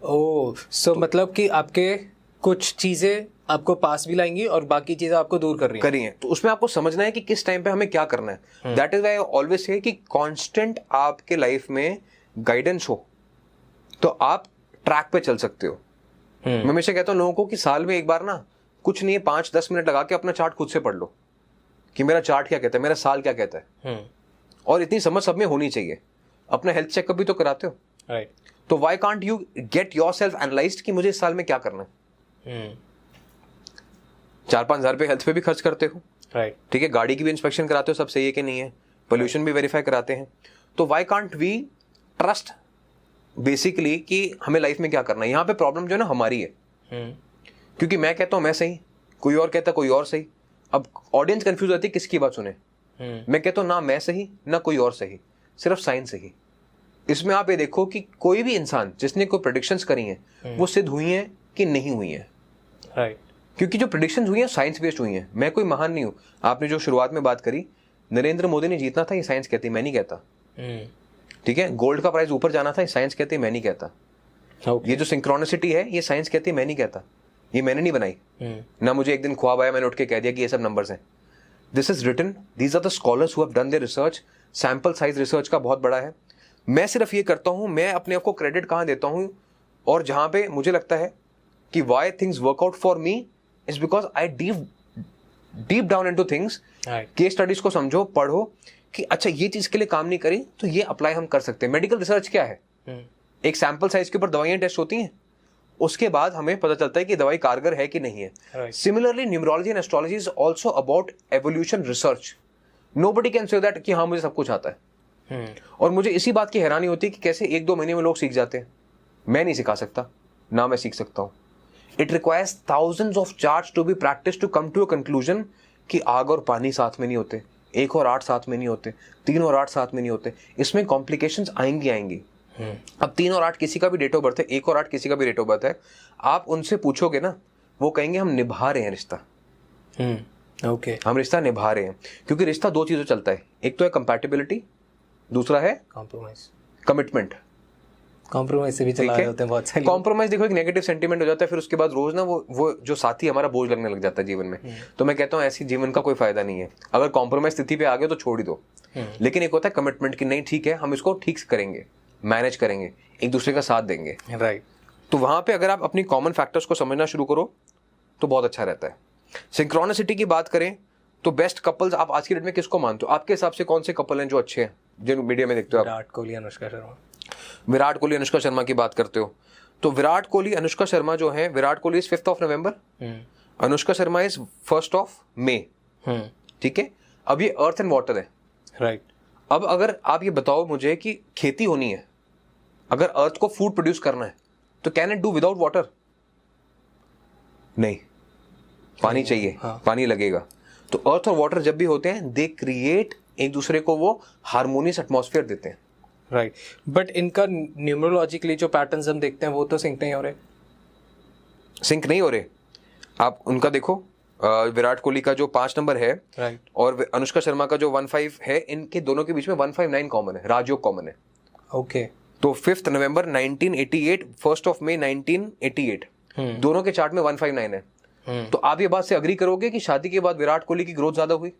सो मतलब कि आपके कुछ चीजें आपको पास भी लाएंगी और बाकी चीजें आपको दूर कर रही हैं। तो उसमें आपको समझना है कि किस टाइम पे हमें क्या करना है। That is why I always say कि कांस्टेंट आपके लाइफ में गाइडेंस हो तो आप ट्रैक पे चल सकते हो। मैं हमेशा कहता हूँ लोगों को कि साल में एक बार ना, कुछ नहीं है, 5-10 मिनट लगा के अपना चार्ट खुद से पढ़ लो कि मेरा चार्ट क्या कहता है, मेरा साल क्या कहता है। और इतनी समझ सब में होनी चाहिए। अपना हेल्थ चेकअप भी तो कराते हो, राइट? तो why can't you get yourself analysed कि मुझे इस साल में क्या करना है। 4-5 हज़ार रुपये हेल्थ पे भी खर्च करते हो, राइट? ठीक है, गाड़ी की भी इंस्पेक्शन कराते हो, सब सही है कि नहीं है, पोल्यूशन भी वेरीफाई कराते हैं। तो why can't we trust basically कि हमें लाइफ में क्या करना है। यहाँ पे प्रॉब्लम जो है ना हमारी है, क्योंकि मैं कहता हूँ मैं सही, कोई और कहता है कोई और सही। अब ऑडियंस कंफ्यूज होती है किसकी बात सुने। मैं कहता हूँ ना मैं सही ना कोई और सही, सिर्फ साइंस सही। इसमें आप ये देखो कि कोई भी इंसान जिसने कोई प्रेडिक्शंस करी हैं वो सिद्ध हुई हैं कि नहीं हुई हैं, राइट? क्योंकि जो प्रेडिक्शंस हुई हैं साइंस बेस्ड हुई हैं। मैं कोई महान नहीं हूँ। आपने जो शुरुआत में बात करी नरेंद्र मोदी ने जीतना था, ये साइंस कहती, मैं नहीं कहता। ठीक है, गोल्ड का प्राइस ऊपर जाना था, ये साइंस कहती, मैं नहीं कहता। ये जो सिंक्रोनिसिटी है ये साइंस कहती, मैं नहीं कहता। ये मैंने नहीं बनाई, ना मुझे एक दिन ख्वाब आया मैंने उठ के कह दिया कि ये सब नंबर्स हैं। This is written, these are the scholars who have done their research. Sample size research का बहुत बड़ा है। मैं सिर्फ ये करता हूँ, मैं अपने आप को क्रेडिट कहाँ देता हूँ, और जहाँ पे मुझे लगता है कि why things work out for me is because I deep down into things. Case studies को समझो, पढ़ो कि अच्छा ये चीज के लिए काम नहीं करी तो ये अप्लाई हम कर सकते हैं। मेडिकल रिसर्च क्या है? एक सैंपल साइज के ऊपर दवाइयां टेस्ट होती हैं, उसके बाद हमें पता चलता है कि दवाई कारगर है कि नहीं है। Similarly numerology and astrology is also about evolution research. Nobody can say that कि हाँ मुझे सब कुछ आता है। और मुझे इसी बात की हैरानी होती है कि कैसे 1-2 महीने में लोग सीख जाते हैं। मैं नहीं सिखा सकता, ना मैं सीख सकता हूँ। It requires thousands of charts to be practice to come to a conclusion कि आग और पानी साथ में नहीं होते, 1 और 8 साथ में नहीं होते, 3 और 8 साथ में नहीं होते। इसमें कॉम्प्लिकेशंस आएंगी। अब 3 और 8 किसी का भी डेट ऑफ बर्थ है, 1 और 8 किसी का भी डेट ऑफ बर्थ है, आप उनसे पूछोगे ना, वो कहेंगे हम निभा रहे हैं रिश्ता। ओके, हम रिश्ता निभा रहे हैं। क्योंकि रिश्ता 2 चीजों चलता है, एक तो है कंपैटिबिलिटी, दूसरा है कॉम्प्रोमाइज, कमिटमेंट। कॉम्प्रोमाइज से भी चला रहे होते हैं बहुत सारे। कॉम्प्रोमाइज देखो एक नेगेटिव सेंटीमेंट हो जाता है, फिर उसके बाद रोज ना वो जो साथी हमारा बोझ लगने लग जाता है जीवन में। तो मैं कहता हूँ ऐसी जीवन का कोई फायदा नहीं है। अगर कॉम्प्रोमाइज स्थिति पे आ गए तो छोड़ ही दो। लेकिन एक होता है कमिटमेंट कि नहीं ठीक है हम इसको ठीक से करेंगे, मैनेज करेंगे, एक दूसरे का साथ देंगे। राइट। तो वहाँ पे अगर आप अपनी कॉमन फैक्टर्स को समझना शुरू करो तो बहुत अच्छा रहता है। सिंक्रोनिसिटी की बात करें तो बेस्ट कपल्स आप आज की डेट में किसको मानते हो? आपके हिसाब से कौन से कपल हैं जो अच्छे हैं, जिन मीडिया में देखते हो आप? विराट कोहली, अनुष्का शर्मा। विराट कोहली, अनुष्का शर्मा की बात करते हो तो विराट कोहली, अनुष्का शर्मा जो है, Virat Kohli is 5th of November, Anushka Sharma is 1st of May। ठीक है, अब ये अर्थ एंड वाटर है। राइट। अब अगर आप ये बताओ मुझे कि खेती होनी है, अगर अर्थ को फूड प्रोड्यूस करना है तो can it do without water? नहीं, पानी चाहिए। हाँ। पानी लगेगा। तो अर्थ और वाटर जब भी होते हैं दे क्रिएट, एक दूसरे को वो हार्मोनियस एटमॉस्फेयर देते हैं। राइट। बट इनका न्यूमरोलॉजिकली जो पैटर्न्स हम देखते हैं वो तो सिंक नहीं हो रहे। सिंक नहीं हो रहे। आप उनका देखो, विराट कोहली का जो 5 नंबर है, राइट, और अनुष्का शर्मा का जो 15 है, इनके दोनों के बीच में 159 कॉमन है, राजयोग कॉमन है। ओके। तो 5th November 1988, 1st of May 1988, दोनों के चार्ट में 159 है। तो आप ये बात से अग्री करोगे कि शादी के बाद विराट कोहली की ग्रोथ ज्यादा हुई?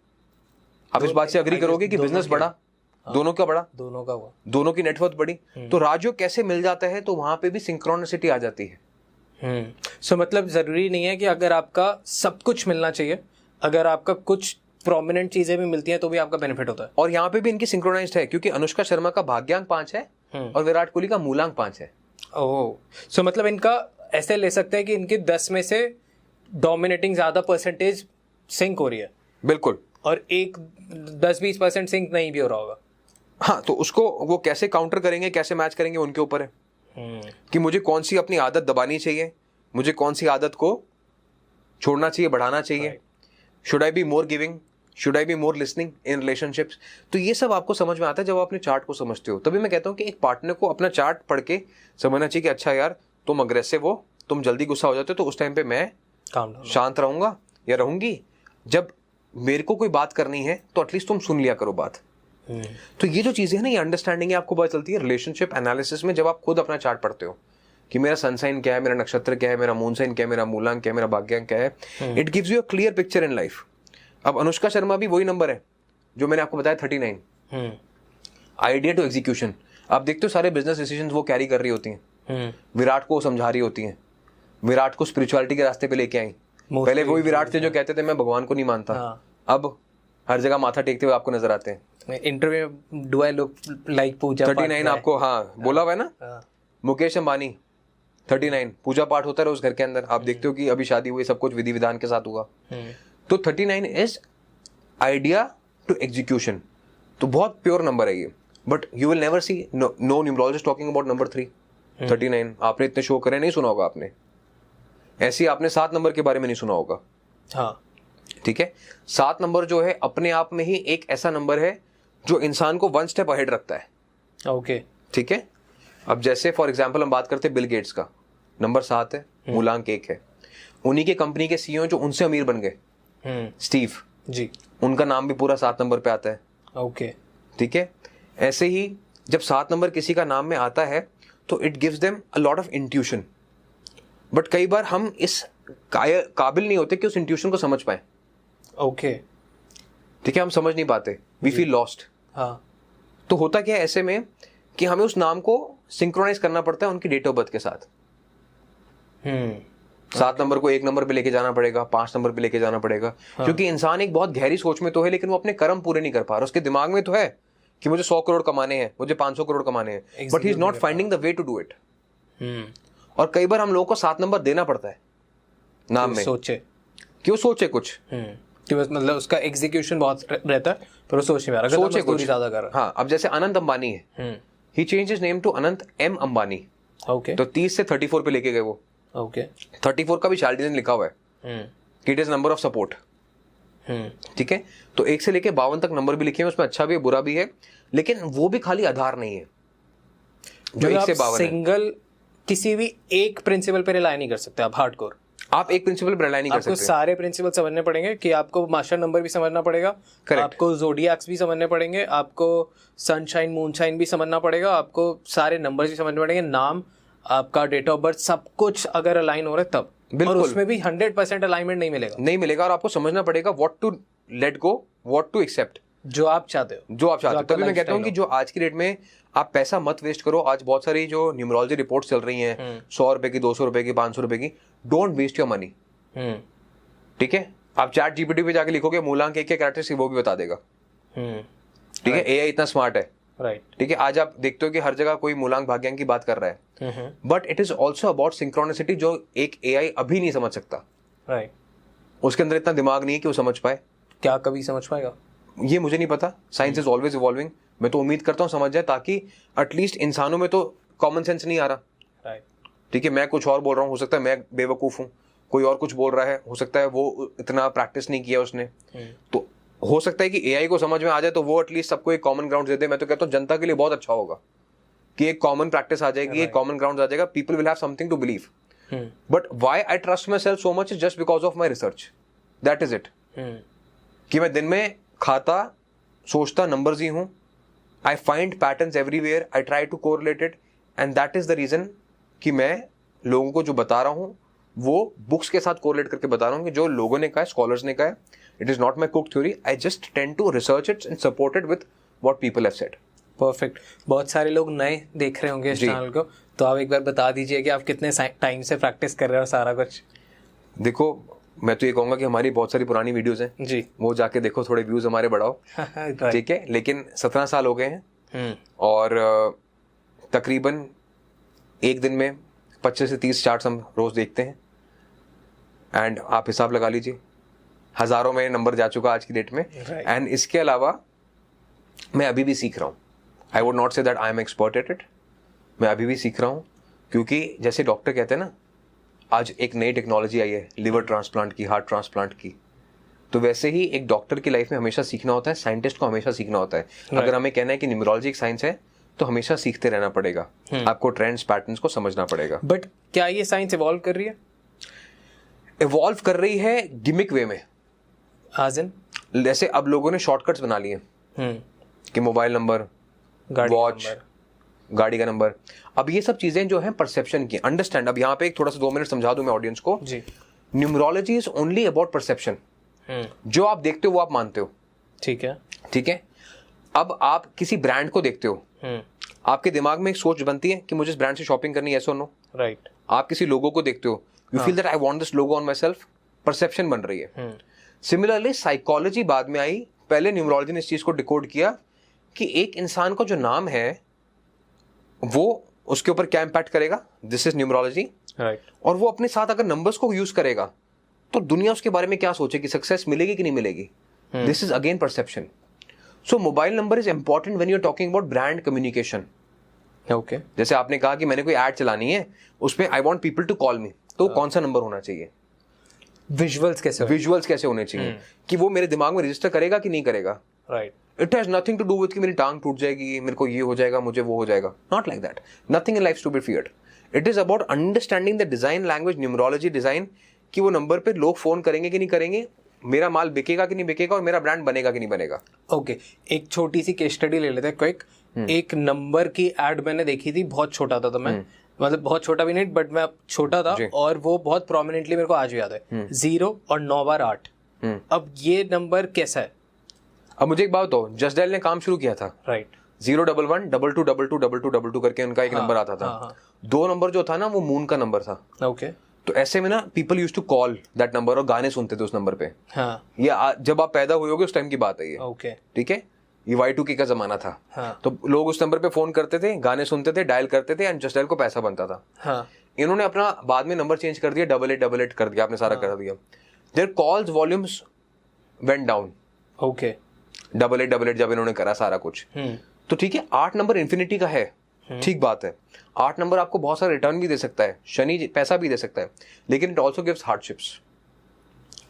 आप इस बात से अग्री करोगे कि बिजनेस बढ़ा? दोनों का बढ़ा, दोनों का हुआ, दोनों की नेटवर्थ बढ़ी। तो राजयोग कैसे मिल जाता है? तो वहां पे भी सिंक्रोनिसिटी आ जाती है। सो मतलब जरूरी नहीं है कि अगर आपका सब कुछ मिलना चाहिए, अगर आपका कुछ प्रोमिनेंट चीजें भी मिलती हैं तो भी आपका बेनिफिट होता है। और यहाँ पे भी इनकी सिंक्रोनाइज्ड है, क्योंकि अनुष्का शर्मा का भाग्यांक 5 है और विराट कोहली का मूलांक 5 है। ओह, सो मतलब इनका ऐसे ले सकते हैं कि इनके 10 में से डोमिनेटिंग ज्यादा परसेंटेज सिंक हो रही है। बिल्कुल। और एक 10-20% सिंक नहीं भी हो रहा होगा। हाँ, तो उसको वो कैसे काउंटर करेंगे, कैसे मैच करेंगे, उनके ऊपर है कि मुझे कौन सी अपनी आदत दबानी चाहिए, मुझे कौन सी आदत को छोड़ना चाहिए, बढ़ाना चाहिए। Should I be more giving, should I be more listening in relationships? तो ये सब आपको समझ में आता है जब आप अपने चार्ट को समझते हो। तभी मैं कहता हूँ कि एक पार्टनर को अपना चार्ट पढ़ के समझना चाहिए कि अच्छा यार, तुम अग्रेसिव हो, तुम जल्दी गुस्सा हो जाते हो, तो उस टाइम पे मैं शांत रहूंगा या रहूंगी। जब मेरे को कोई बात करनी है तो एटलीस्ट तुम सुन लिया करो बात। तो ये जो चीजें हैं ना, ये अंडरस्टैंडिंग है, आपको पता चलती है रिलेशनशिप एनालिसिस में, जब आप खुद अपना चार्ट पढ़ते हो कि मेरा सन साइन क्या है, मेरा नक्षत्र क्या है, मेरा मून साइन क्या है, मेरा मूलांक क्या है, मेरा भाग्यांक क्या है। It gives you a clear picture in life. अब अनुष्का शर्मा भी वही नंबर है जो मैंने आपको बताया, 39, आइडिया टू एग्जीक्यूशन। आप देखते हो सारे बिजनेस डिसीजन वो कैरी कर रही होती हैं, विराट को समझा रही होती हैं, विराट को स्पिरिचुअलिटी के रास्ते पे लेके आई। पहले वही विराट थे जो कहते थे मैं भगवान को नहीं मानता, अब हर जगह माथा टेकते हुए आपको नजर आते हैं। इंटरव्यू में डू आई लुक लाइक पूजा 39 आपको, हाँ, बोला हुआ है ना। मुकेश अंबानी 39, पूजा पाठ होता है उस घर के अंदर। आप देखते हो कि अभी शादी हुई, सब कुछ विधि विधान के साथ हुआ। तो 39 इज आइडिया टू एग्जीक्यूशन। तो बहुत प्योर नंबर है ये। But you will never see no numerologist talking about number 3, 39। आपने इतने शो करे, नहीं सुना होगा आपने। ऐसे आपने 7 नंबर के बारे में नहीं सुना होगा। हाँ, ठीक है। 7 नंबर जो है अपने आप में ही एक ऐसा नंबर है जो इंसान को 1 स्टेप अहेड रखता है। ओके, ठीक है। अब जैसे फॉर एग्जांपल हम बात करते हैं बिल गेट्स का, नंबर 7 है, मूलांक 1 है। उन्हीं के कंपनी के सीईओ जो उनसे अमीर बन गए, स्टीव जी, उनका नाम भी पूरा 7 नंबर पे आता है। ओके, ठीक है। ऐसे ही जब 7 नंबर किसी का नाम में आता है तो it gives them a lot of intuition. But कई बार हम इस काबिल नहीं होते कि उस इंट्यूशन को समझ पाए। ओके, ठीक है, हम समझ नहीं पाते, वी फील लॉस्ट। हाँ, तो होता क्या है ऐसे में कि हमें उस नाम को सिंक्रोनाइज करना पड़ता है उनकी डेट ऑफ बर्थ के साथ। 7 नंबर को 1 नंबर पे लेके जाना पड़ेगा, 5 नंबर पे लेके जाना पड़ेगा। हाँ। क्योंकि इंसान एक बहुत गहरी सोच में तो है, लेकिन वो अपने कर्म पूरे नहीं कर पा रहा। उसके दिमाग में तो है कि मुझे 100 करोड़ कमाने हैं, मुझे 500 करोड़ कमाने हैं, but he is not finding the way to do it. और कई बार हम लोगों को 7 नंबर देना पड़ता है नाम में, सोचे क्यों सोचे कुछ कि बस मतलब उसका एग्जीक्यूशन बहुत रहता है, पर वो सोच नहीं पा रहा, सोचे कुछ ज्यादा कर रहा। हाँ, अब जैसे अनंत अंबानी है, he change his name to Anant M Ambani. Okay, तो 30 से 34 पे लेके गए वो। ओके, 34 का भी चार्ट डिजाइन लिखा हुआ है कि it is number of support. ठीक है। तो 1 से लेके 52 तक नंबर भी लिखे हैं, उसमें अच्छा भी है, बुरा भी है, लेकिन वो भी खाली आधार नहीं है जो 1 से 52 सिंगल किसी भी एक प्रिंसिपल पे रिलाई नहीं कर सकते आप। हार्डकोर आप एक प्रिंसिपल पर रिलाई नहीं कर सकते। आपको सारे प्रिंसिपल समझने पड़ेंगे कि आपको मास्टर नंबर भी समझना पड़ेगा, आपको जोडियाक्स भी समझने पड़ेंगे, आपको सनशाइन मूनशाइन भी समझना पड़ेगा, आपको सारे नंबर्स भी समझने पड़ेंगे, नाम, आपका डेट ऑफ बर्थ, सब कुछ अगर अलाइन हो रहा है तब। और उसमें भी 100% अलाइनमेंट नहीं मिलेगा। और आपको समझना पड़ेगा what to let go, what to accept. जो आप चाहते हो, जो आप चाहते हो। तभी मैं कहता हूँ कि जो आज की डेट में आप पैसा मत वेस्ट करो। आज बहुत सारी जो न्यूमरोलॉजी रिपोर्ट्स चल रही हैं 100 रुपए की, 200 रुपए की, 500 रुपए की, डोंट वेस्ट योर मनी। ठीक है, आप चैट जीपीटी पे जाके लिखोगे मूलांक एक कैरेक्टर्स, वो भी बता देगा। ठीक है, एआई इतना स्मार्ट है। राइट, ठीक है, आज आप देखते हो कि हर जगह कोई मूलांक भाग्यांक की बात कर रहा है, but it is also about synchronicity, जो एक एआई अभी नहीं समझ सकता। राइट, उसके अंदर इतना दिमाग नहीं है कि वो समझ पाए। क्या कभी समझ पाएगा ये मुझे नहीं पता। Science is always evolving. मैं तो उम्मीद करता हूँ समझ जाए, ताकि एटलीस्ट इंसानों में तो कॉमन सेंस नहीं आ रहा। राइट, ठीक है, मैं कुछ और बोल रहा हूँ, हो सकता है मैं बेवकूफ़ हूँ, कोई और कुछ बोल रहा है, हो सकता है वो इतना प्रैक्टिस नहीं किया उसने, तो हो सकता है कि एआई को समझ में आ जाए, तो वो एटलीस्ट सबको एक कॉमन ग्राउंड दे दे। मैं तो कहता हूँ जनता के लिए बहुत अच्छा होगा कि एक कॉमन प्रैक्टिस आ जाएगी, एक कॉमन ग्राउंड आ जाएगा, people will have something to believe. But why I trust myself so much is just because of my research, that is it. कि मैं दिन में खाता सोचता नंबर्स ही हूँ, I find patterns everywhere, I try to correlated, and that is the reason कि मैं लोगों को जो बता रहा हूँ वो बुक्स के साथ कोरिलेट करके बता रहा हूँ, कि जो लोगों ने कहा है, स्कॉलर्स ने कहा है, it is not my cook theory, I just tend to research it and support it with what people have said. Perfect. बहुत सारे लोग नए देख रहे होंगे इस चैनल को, तो आप एक बार बता दीजिए कि आप कितने टाइम से प्रैक्टिस कर रहे हो सारा कुछ। देखो, मैं तो ये कहूँगा कि हमारी बहुत सारी पुरानी वीडियोस हैं जी, वो जाके देखो, थोड़े व्यूज हमारे बढ़ाओ। ठीक है, लेकिन 17 साल हो गए हैं और तकरीबन एक दिन में 25 से 30 चार्ट्स हम रोज देखते हैं, एंड आप हिसाब लगा लीजिए हजारों में नंबर जा चुका आज की डेट में। एंड इसके अलावा मैं अभी भी सीख रहा हूँ। I would not say that I am expert at it, मैं अभी भी सीख रहा हूँ, क्योंकि जैसे डॉक्टर कहते हैं ना, आज एक नई टेक्नोलॉजी आई है लिवर ट्रांसप्लांट की, हार्ट ट्रांसप्लांट की, तो वैसे ही एक डॉक्टर की लाइफ में हमेशा सीखना होता है, साइंटिस्ट को हमेशा सीखना होता है। अगर हमें कहना है कि न्यूमरोलॉजी एक साइंस है, तो हमेशा सीखते रहना पड़ेगा, आपको ट्रेंड्स पैटर्न्स को समझना पड़ेगा। बट क्या ये साइंस इवॉल्व कर रही है? इवॉल्व कर रही है गिमिक वे में, आज इन जैसे अब लोगों ने शॉर्टकट्स बना लिए कि मोबाइल नंबर, वॉच, गाड़ी का नंबर। अब ये सब चीजें जो हैं परसेप्शन की, अंडरस्टैंड। अब यहाँ पे एक थोड़ा सा 2 मिनट समझा दूं मैं ऑडियंस को जी। Numerology is only about perception. जो आप देखते हो वो आप मानते हो। ठीक है, ठीक है। अब आप किसी ब्रांड को देखते हो, आपके दिमाग में एक सोच बनती है कि मुझे इस ब्रांड से शॉपिंग करनी है, yes or no? राइट। आप किसी लोगो को देखते हो, you feel that I want this logo on my self, perception बन रही है। सिमिलरली साइकोलॉजी बाद में आई, पहले न्यूमरोलॉजी ने इस चीज को डिकोड किया कि एक इंसान का जो नाम है वो उसके ऊपर क्या इंपैक्ट करेगा, दिस इज न्यूमरोलॉजी। राइट। और वो अपने साथ अगर नंबर्स को यूज करेगा तो दुनिया उसके बारे में क्या सोचेगी, सक्सेस मिलेगी कि नहीं मिलेगी, this is again perception. So mobile number is important when you are talking about brand communication. Okay, जैसे आपने कहा कि मैंने कोई एड चलानी है, उसमें I want people to call me, तो कौन सा नंबर होना चाहिए, विजुअल्स कैसे होने चाहिए, कि वो मेरे दिमाग में रजिस्टर करेगा कि नहीं करेगा। Right. It has nothing to do with कि मेरी टांग टूट जाएगी, मेरे को ये हो जाएगा, मुझे वो हो जाएगा, not like that. Nothing in life to be feared. It is about understanding the design language, numerology design, कि वो नंबर पे लोग फोन करेंगे कि नहीं करेंगे, मेरा माल बिकेगा कि नहीं बिकेगा, और मेरा ब्रांड बनेगा कि नहीं बनेगा। ओके, एक छोटी सी केस स्टडी ले लेते हैं क्विक। एक नंबर की एड मैंने देखी थी, बहुत छोटा था, तो मैं मतलब बहुत छोटा भी नहीं, बट मैं छोटा था, और वो बहुत प्रोमिनेंटली मेरे को आज भी याद है, 0 और 9 बार 8। अब ये नंबर कैसा है? अब मुझे एक बात बताओ, जस्ट डायल ने काम शुरू किया था, राइट, 011 22 22 22 22 करके उनका एक नंबर आता था। 2 नंबर जो था ना, वो मून का नंबर था। ओके, तो ऐसे में ना people used to call that number और गाने सुनते थे उस नंबर पे। हाँ। ये जब आप पैदा हुए होगे उस टाइम की बात है ये। ओके, ठीक है, ये Y2K का जमाना था। हाँ। तो लोग उस नंबर पे फोन करते थे, गाने सुनते थे, डायल करते थे, एंड जस्ट डायल को पैसा बनता था। हाँ। इन्होंने अपना बाद में नंबर चेंज कर दिया, 8888 कर दिया, आपने सारा कर दिया। Their calls volumes went down. Okay, 8888 जब इन्होंने करा सारा कुछ, तो ठीक है, 8 नंबर इन्फिनिटी का है, ठीक बात है। 8 नंबर आपको बहुत सारा रिटर्न भी दे सकता है, शनि पैसा भी दे सकता है, लेकिन it also gives hardships.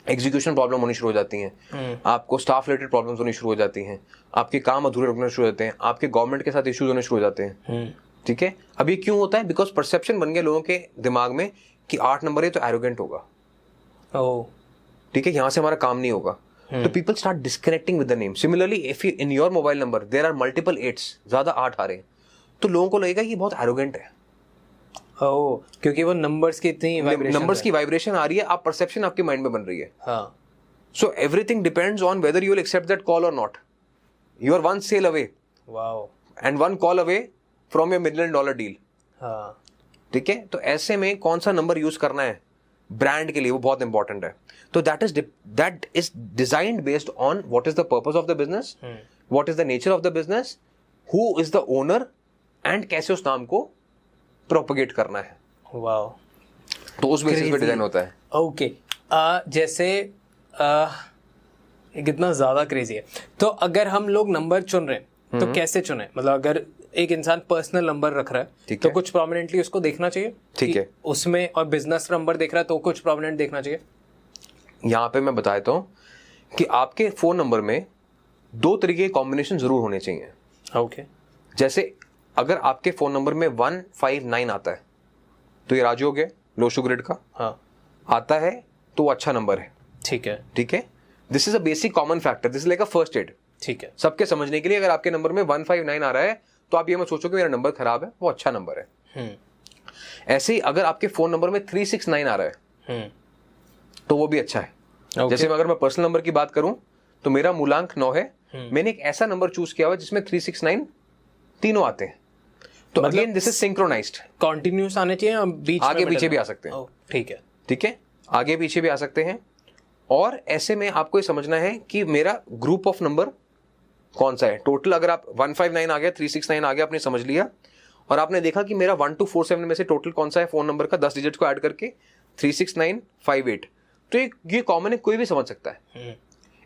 Execution problem होनी शुरू हो जाती हैं, आपको स्टाफ रिलेटेड प्रॉब्लम्स होनी शुरू हो जाती हैं, आपके काम अधूरे रुकने शुरू हो जाते हैं, आपके गवर्नमेंट के साथ इश्यूज होने शुरू हो जाते हैं। ठीक है, अब ये क्यों होता है? बिकॉज परसेप्शन बन गया लोगों के दिमाग में कि 8 नंबर है तो एरोगेंट होगा। ठीक है, यहाँ से हमारा काम नहीं होगा, तो people start disconnecting with the name. Similarly if in your mobile number there are multiple 8s, ज्यादा 8 आ रहे हैं, तो लोगों को लगेगा ये बहुत एरोगेंट है। ओह, क्योंकि वो नंबर्स की इतनी नंबर्स की वाइब्रेशन आ रही है, आप परसेप्शन आपके माइंड में बन रही है। हाँ। So everything depends on whether you will accept that call or not. You are one sale away wow, and one call away from your $1 million deal. हाँ, ठीक है, तो ऐसे में कौन सा नंबर यूज करना है ब्रांड के लिए, वो बहुत इंपॉर्टेंट है। तो that is designed based on what is the purpose of the business, what is the nature of the business, who is the owner, and कैसे उस नाम को प्रोपगेट करना है। वाओ, तो उस बेसिस पे डिजाइन होता है। ओके, जैसे ये कितना ज़्यादा क्रेजी है। तो अगर हम लोग नंबर चुन रहे हैं तो कैसे चुने? मतलब अगर एक इंसान पर्सनल नंबर रख रहा है तो कुछ प्रोमिनेंटली उसको देखना चाहिए, ठीक है, उसमें, और बिजनेस नंबर देख रहा है तो कुछ प्रोमिनेंट देखना चाहिए। यहाँ पे मैं बता देता हूँ कि आपके फोन नंबर में 2 तरीके के कॉम्बिनेशन जरूर होने चाहिए। ओके, जैसे अगर आपके फोन नंबर में 159 आता है तो ये राजू हो गया, लो शुगर का। हाँ, आता है तो अच्छा नंबर है, ठीक है, ठीक है। This is a basic common factor, this is like a first aid, ठीक है, सबके समझने के लिए। अगर आपके नंबर में 159 आ रहा है तो आप ये मत सोचो कि मेरा नंबर खराब है, वो अच्छा नंबर है। ऐसे ही अगर आपके फोन नंबर में 369 आ रहा है तो वो भी अच्छा है। जैसे अगर मैं पर्सनल नंबर की बात करूं तो मेरा मूलांक 9 है, मैंने एक ऐसा नंबर चूज किया हुआ जिसमें 369 तीनों आते हैं। तो again this is synchronized, continuous आने चाहिए, बीच आगे पीछे भी आ सकते हैं। ठीक है, ठीक है, आगे पीछे भी आ सकते हैं। और ऐसे में आपको ये समझना है कि मेरा ग्रुप ऑफ नंबर कौन सा है। टोटल अगर आप 159 आ गया, 369 आ गया, आपने समझ लिया, और आपने देखा कि मेरा 1247 में से टोटल कौन सा है फोन नंबर का, 10 डिजिट को ऐड करके 36958, तो ये कॉमन है, कोई भी समझ सकता है।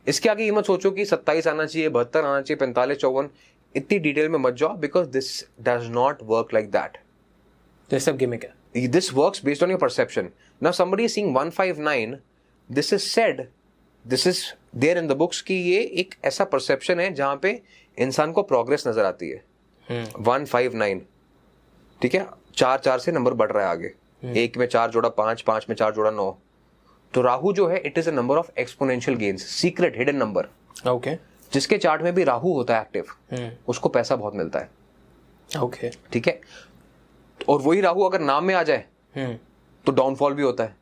इसके आगे ये मत सोचो कि 27 आना चाहिए, 72 आना चाहिए, 45, 54, इतनी डिटेल में मत जाओ, because this does not work like that. तो सब गिमिक है। This works based on your perception. Now somebody is seeing 159, this is said, this is there in the books कि ये एक ऐसा परसेप्शन है जहां पे इंसान को प्रोग्रेस नजर आती है। 159, ठीक है, 4 से नंबर बढ़ रहा है आगे, 1 में 4 जोड़ा 5, 5 में 4 जोड़ा 9। तो राहु जो है it is a number of exponential gains, secret hidden number. Okay, जिसके चार्ट में भी राहु होता है एक्टिव, उसको पैसा बहुत मिलता है। ओके, ठीक है, और वही राहु अगर नाम में आ जाए तो डाउनफॉल भी होता है।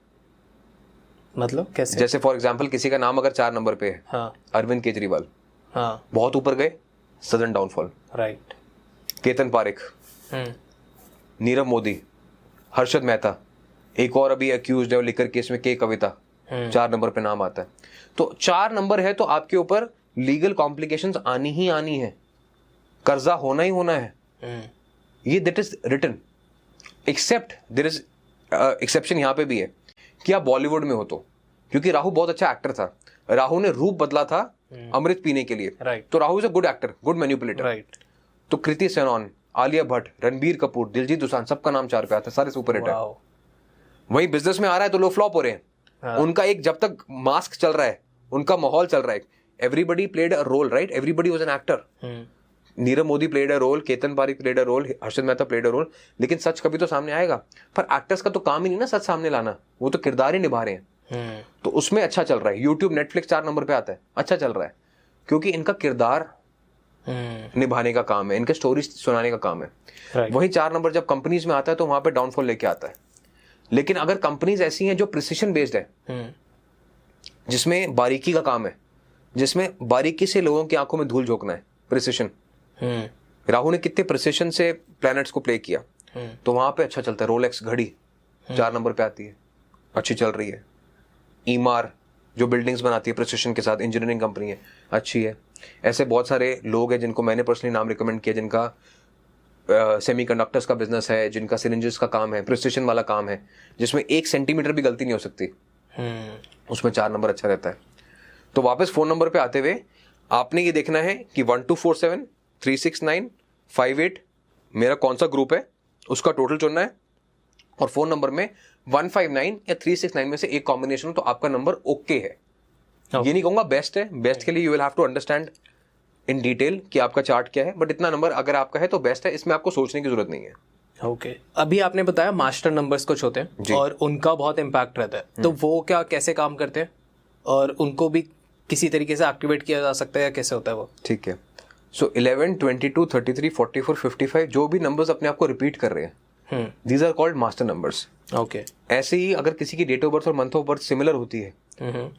मतलब कैसे? जैसे फॉर एग्जांपल किसी का नाम अगर 4 नंबर पे है, हाँ, अरविंद केजरीवाल, हाँ, बहुत ऊपर गए, sudden downfall. Right, Ketan Parekh, Nirav Modi, Harshad Mehta, एक और अभी अक्यूज्ड है लिकर केस में, के कविता, 4 नंबर पे नाम आता है। तो 4 नंबर है तो आपके ऊपर लीगल कॉम्प्लिकेशंस आनी ही आनी है, कर्जा होना ही होना है, ये that is written. Except there is exception यहाँ पे भी है कि आप बॉलीवुड में हो तो, क्योंकि राहु बहुत अच्छा एक्टर था, राहु ने रूप बदला था अमृत पीने के लिए, राइट, तो Rahu is a good actor, good manipulator, right. तो कृति सेनन, आलिया भट्ट, रणबीर कपूर, दिलजीत दोसांझ, सबका नाम 4 पे आता है, सारे सुपर हिट है। वही बिजनेस में आ रहा है तो लोग फ्लॉप हो रहे हैं। उनका एक जब तक मास्क चल रहा है, उनका माहौल चल रहा है, everybody played a role, right, everybody was an actor. Nirav Modi played a role, Ketan Parekh played a role, Harshad Mehta played a role, लेकिन सच कभी तो सामने आएगा। पर एक्टर्स का तो काम ही नहीं ना सच सामने लाना, वो तो किरदार ही निभा रहे हैं। तो उसमें अच्छा चल रहा है। यूट्यूब, नेटफ्लिक्स 4 नंबर पे आता है, अच्छा चल रहा है, क्योंकि इनका किरदार निभाने का काम है, इनके स्टोरी सुनाने का काम है। वही 4 नंबर जब कंपनीज में आता है तो वहां पे डाउनफॉल लेके आता है। लेकिन अगर कंपनीज ऐसी हैं जो प्रिसिशन बेस्ड है, जिसमें बारीकी का काम है, जिसमें बारीकी से लोगों की आंखों में धूल झोंकना है, प्रिसिशन, राहु ने कितने प्रिसिशन से प्लैनेट्स को प्ले किया, तो वहां पे अच्छा चलता है। रोलेक्स घड़ी 4 नंबर पे आती है, अच्छी चल रही है। ईमार जो बिल्डिंग्स बनाती है प्रिसिशन के साथ, इंजीनियरिंग कंपनी है, अच्छी है। ऐसे बहुत सारे लोग हैं जिनको मैंने पर्सनली नाम रिकमेंड किया, जिनका सेमीकंडक्टर्स का बिजनेस है, जिनका सिरिंजेस का काम है, प्रिसिशन वाला काम है, जिसमें 1 सेंटीमीटर भी गलती नहीं हो सकती, उसमें 4 नंबर अच्छा रहता है। तो वापस फोन नंबर पे आते हुए आपने ये देखना है कि 1247, 369, 58 मेरा कौन सा ग्रुप है, उसका टोटल चुनना है, और फोन नंबर में 159 या 369 में से एक कॉम्बिनेशन हो तो आपका नंबर ओके है। ये नहीं कहूंगा बेस्ट है, बेस्ट के लिए you will have to understand in detail कि आपका चार्ट क्या है, बट इतना नंबर अगर आपका है तो बेस्ट है, इसमें आपको सोचने की जरूरत नहीं है। ओके, अभी आपने बताया मास्टर नंबर्स कुछ होते हैं और उनका बहुत इम्पैक्ट रहता है, तो वो क्या कैसे काम करते हैं और उनको भी किसी तरीके से एक्टिवेट किया जा सकता है या कैसे होता है वो? ठीक है, सो 11, 22, 33, 44, 55 जो भी नंबर्स अपने आप को रिपीट कर रहे हैं, these are called master numbers. Okay, ऐसे ही अगर किसी की डेट ऑफ बर्थ और मंथ ऑफ बर्थ सिमिलर होती है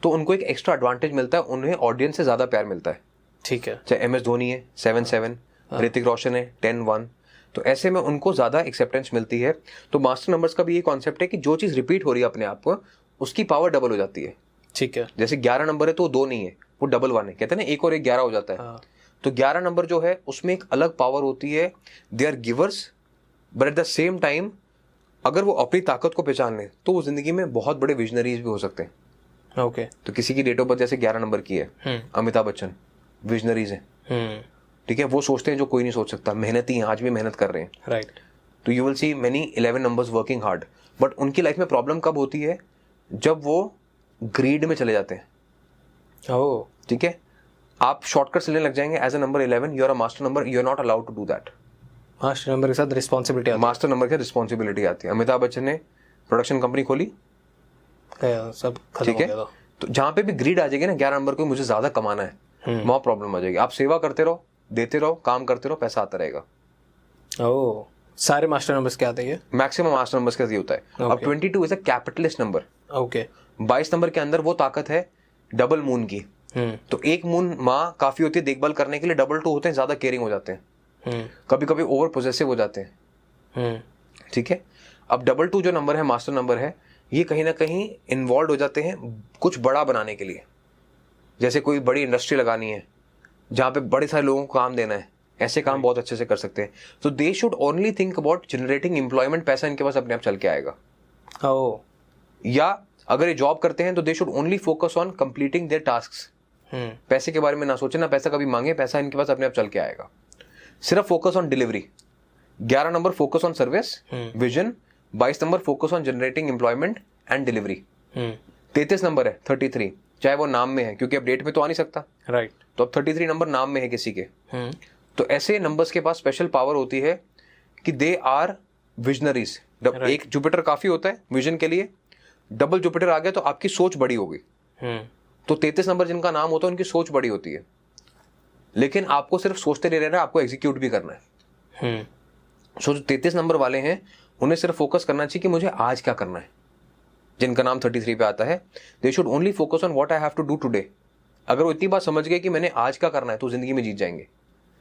तो उनको एक एक्स्ट्रा एडवांटेज मिलता है, उन्हें ऑडियंस से ज्यादा प्यार मिलता है। ठीक है, चाहे MS धोनी है 7-7, ऋतिक रोशन है 10-1, तो ऐसे में उनको ज़्यादा एक्सेप्टेंस मिलती है। तो मास्टर नंबर्स का भी ये कॉन्सेप्ट है कि जो चीज़ रिपीट हो रही है अपने आप को, उसकी पावर डबल हो जाती है। ठीक है, जैसे 11 नंबर है तो 2 नहीं है, वो डबल 1 है, कहते हैं ना 1 और 1 11 हो जाता है। तो 11 नंबर जो है उसमें एक अलग पावर होती है, they are givers, but at the same time अगर वो अपनी ताकत को पहचान लें तो वो जिंदगी में बहुत बड़े विजनरीज भी हो सकते हैं। ओके, तो किसी की डेट ऑफ बर्थ जैसे 11 नंबर की है, अमिताभ बच्चन विजनरीज हैं, ठीक है, वो सोचते हैं जो कोई नहीं सोच सकता, मेहनती हैं, आज भी मेहनत कर रहे हैं, राइट। तो you will see many 11 numbers working hard, but उनकी लाइफ में प्रॉब्लम कब होती है, जब वो ग्रीड में चले जाते हैं। ओह, ठीक है, आप शॉर्टकट्स लेने लग जाएंगे as a number 11, you are a master number, you are not allowed to do that. Master number के साथ रिस्पॉन्सिबिलिटी आती मास्टर नंबर की रिस्पॉन्सिबिलिटी आती है। अमिताभ बच्चन ने प्रोडक्शन कंपनी खोली, है, सब खत्म ठीक हो है, गया था। तो जहां पे भी ग्रीड आ जाएगी ना 11 नंबर को, मुझे ज्यादा कमाना है, वहां प्रॉब्लम आ जाएगी। आप सेवा करते रहो, देते रहो, काम करते रहो, पैसा आता रहेगा। ओह, सारे मास्टर नंबर्स क्या आते हैं? मैक्सिमम मास्टर नंबर्स का ये होता है। अब 22 is a capitalist number. Okay, 22 number के अंदर वो ताकत है डबल मून की। तो एक मून माँ काफी होती है देखभाल करने के लिए, डबल 2 होते हैं, ज्यादा केयरिंग हो जाते हैं, कभी कभी ओवर पोजेसिव हो जाते हैं। ठीक है, अब डबल 2 जो नंबर है, मास्टर नंबर है, ये कहीं ना कहीं इन्वॉल्व हो जाते हैं कुछ बड़ा बनाने के लिए। जैसे कोई बड़ी इंडस्ट्री लगानी है जहाँ पे बड़े सारे लोगों को काम देना है, ऐसे काम बहुत अच्छे से कर सकते हैं। तो दे should only think about generating employment, पैसा इनके पास अपने आप चल के आएगा। ओह, या अगर ये जॉब करते हैं तो दे should only focus on completing there tasks. पैसे के बारे में ना सोचे, ना पैसा कभी मांगे, पैसा इनके पास अपने आप चल के आएगा। सिर्फ focus on delivery. 11 number focus on service, vision. 22 number focus on generating employment and delivery. 33 number है 33, चाहे वो नाम में है, क्योंकि अब डेट में तो आ नहीं सकता, राइट। तो अब 33 नंबर नाम में है किसी के। तो ऐसे नंबर्स के पास स्पेशल पावर होती है कि दे आर विजनरीज। एक जुपिटर काफी होता है विजन के लिए, डबल जुपिटर आ गया तो आपकी सोच बड़ी होगी। तो 33 नंबर जिनका नाम होता है उनकी सोच बड़ी होती है, लेकिन आपको सिर्फ सोचते नहीं रहना है, आपको एग्जीक्यूट भी करना है। सो जो 33 नंबर वाले हैं उन्हें सिर्फ फोकस करना चाहिए कि मुझे आज क्या करना है। जिनका नाम 33 पे आता है, they should only focus on what I have to do today. अगर वो इतनी बात समझ गए कि मैंने आज क्या करना है, तो जिंदगी में जीत जाएंगे।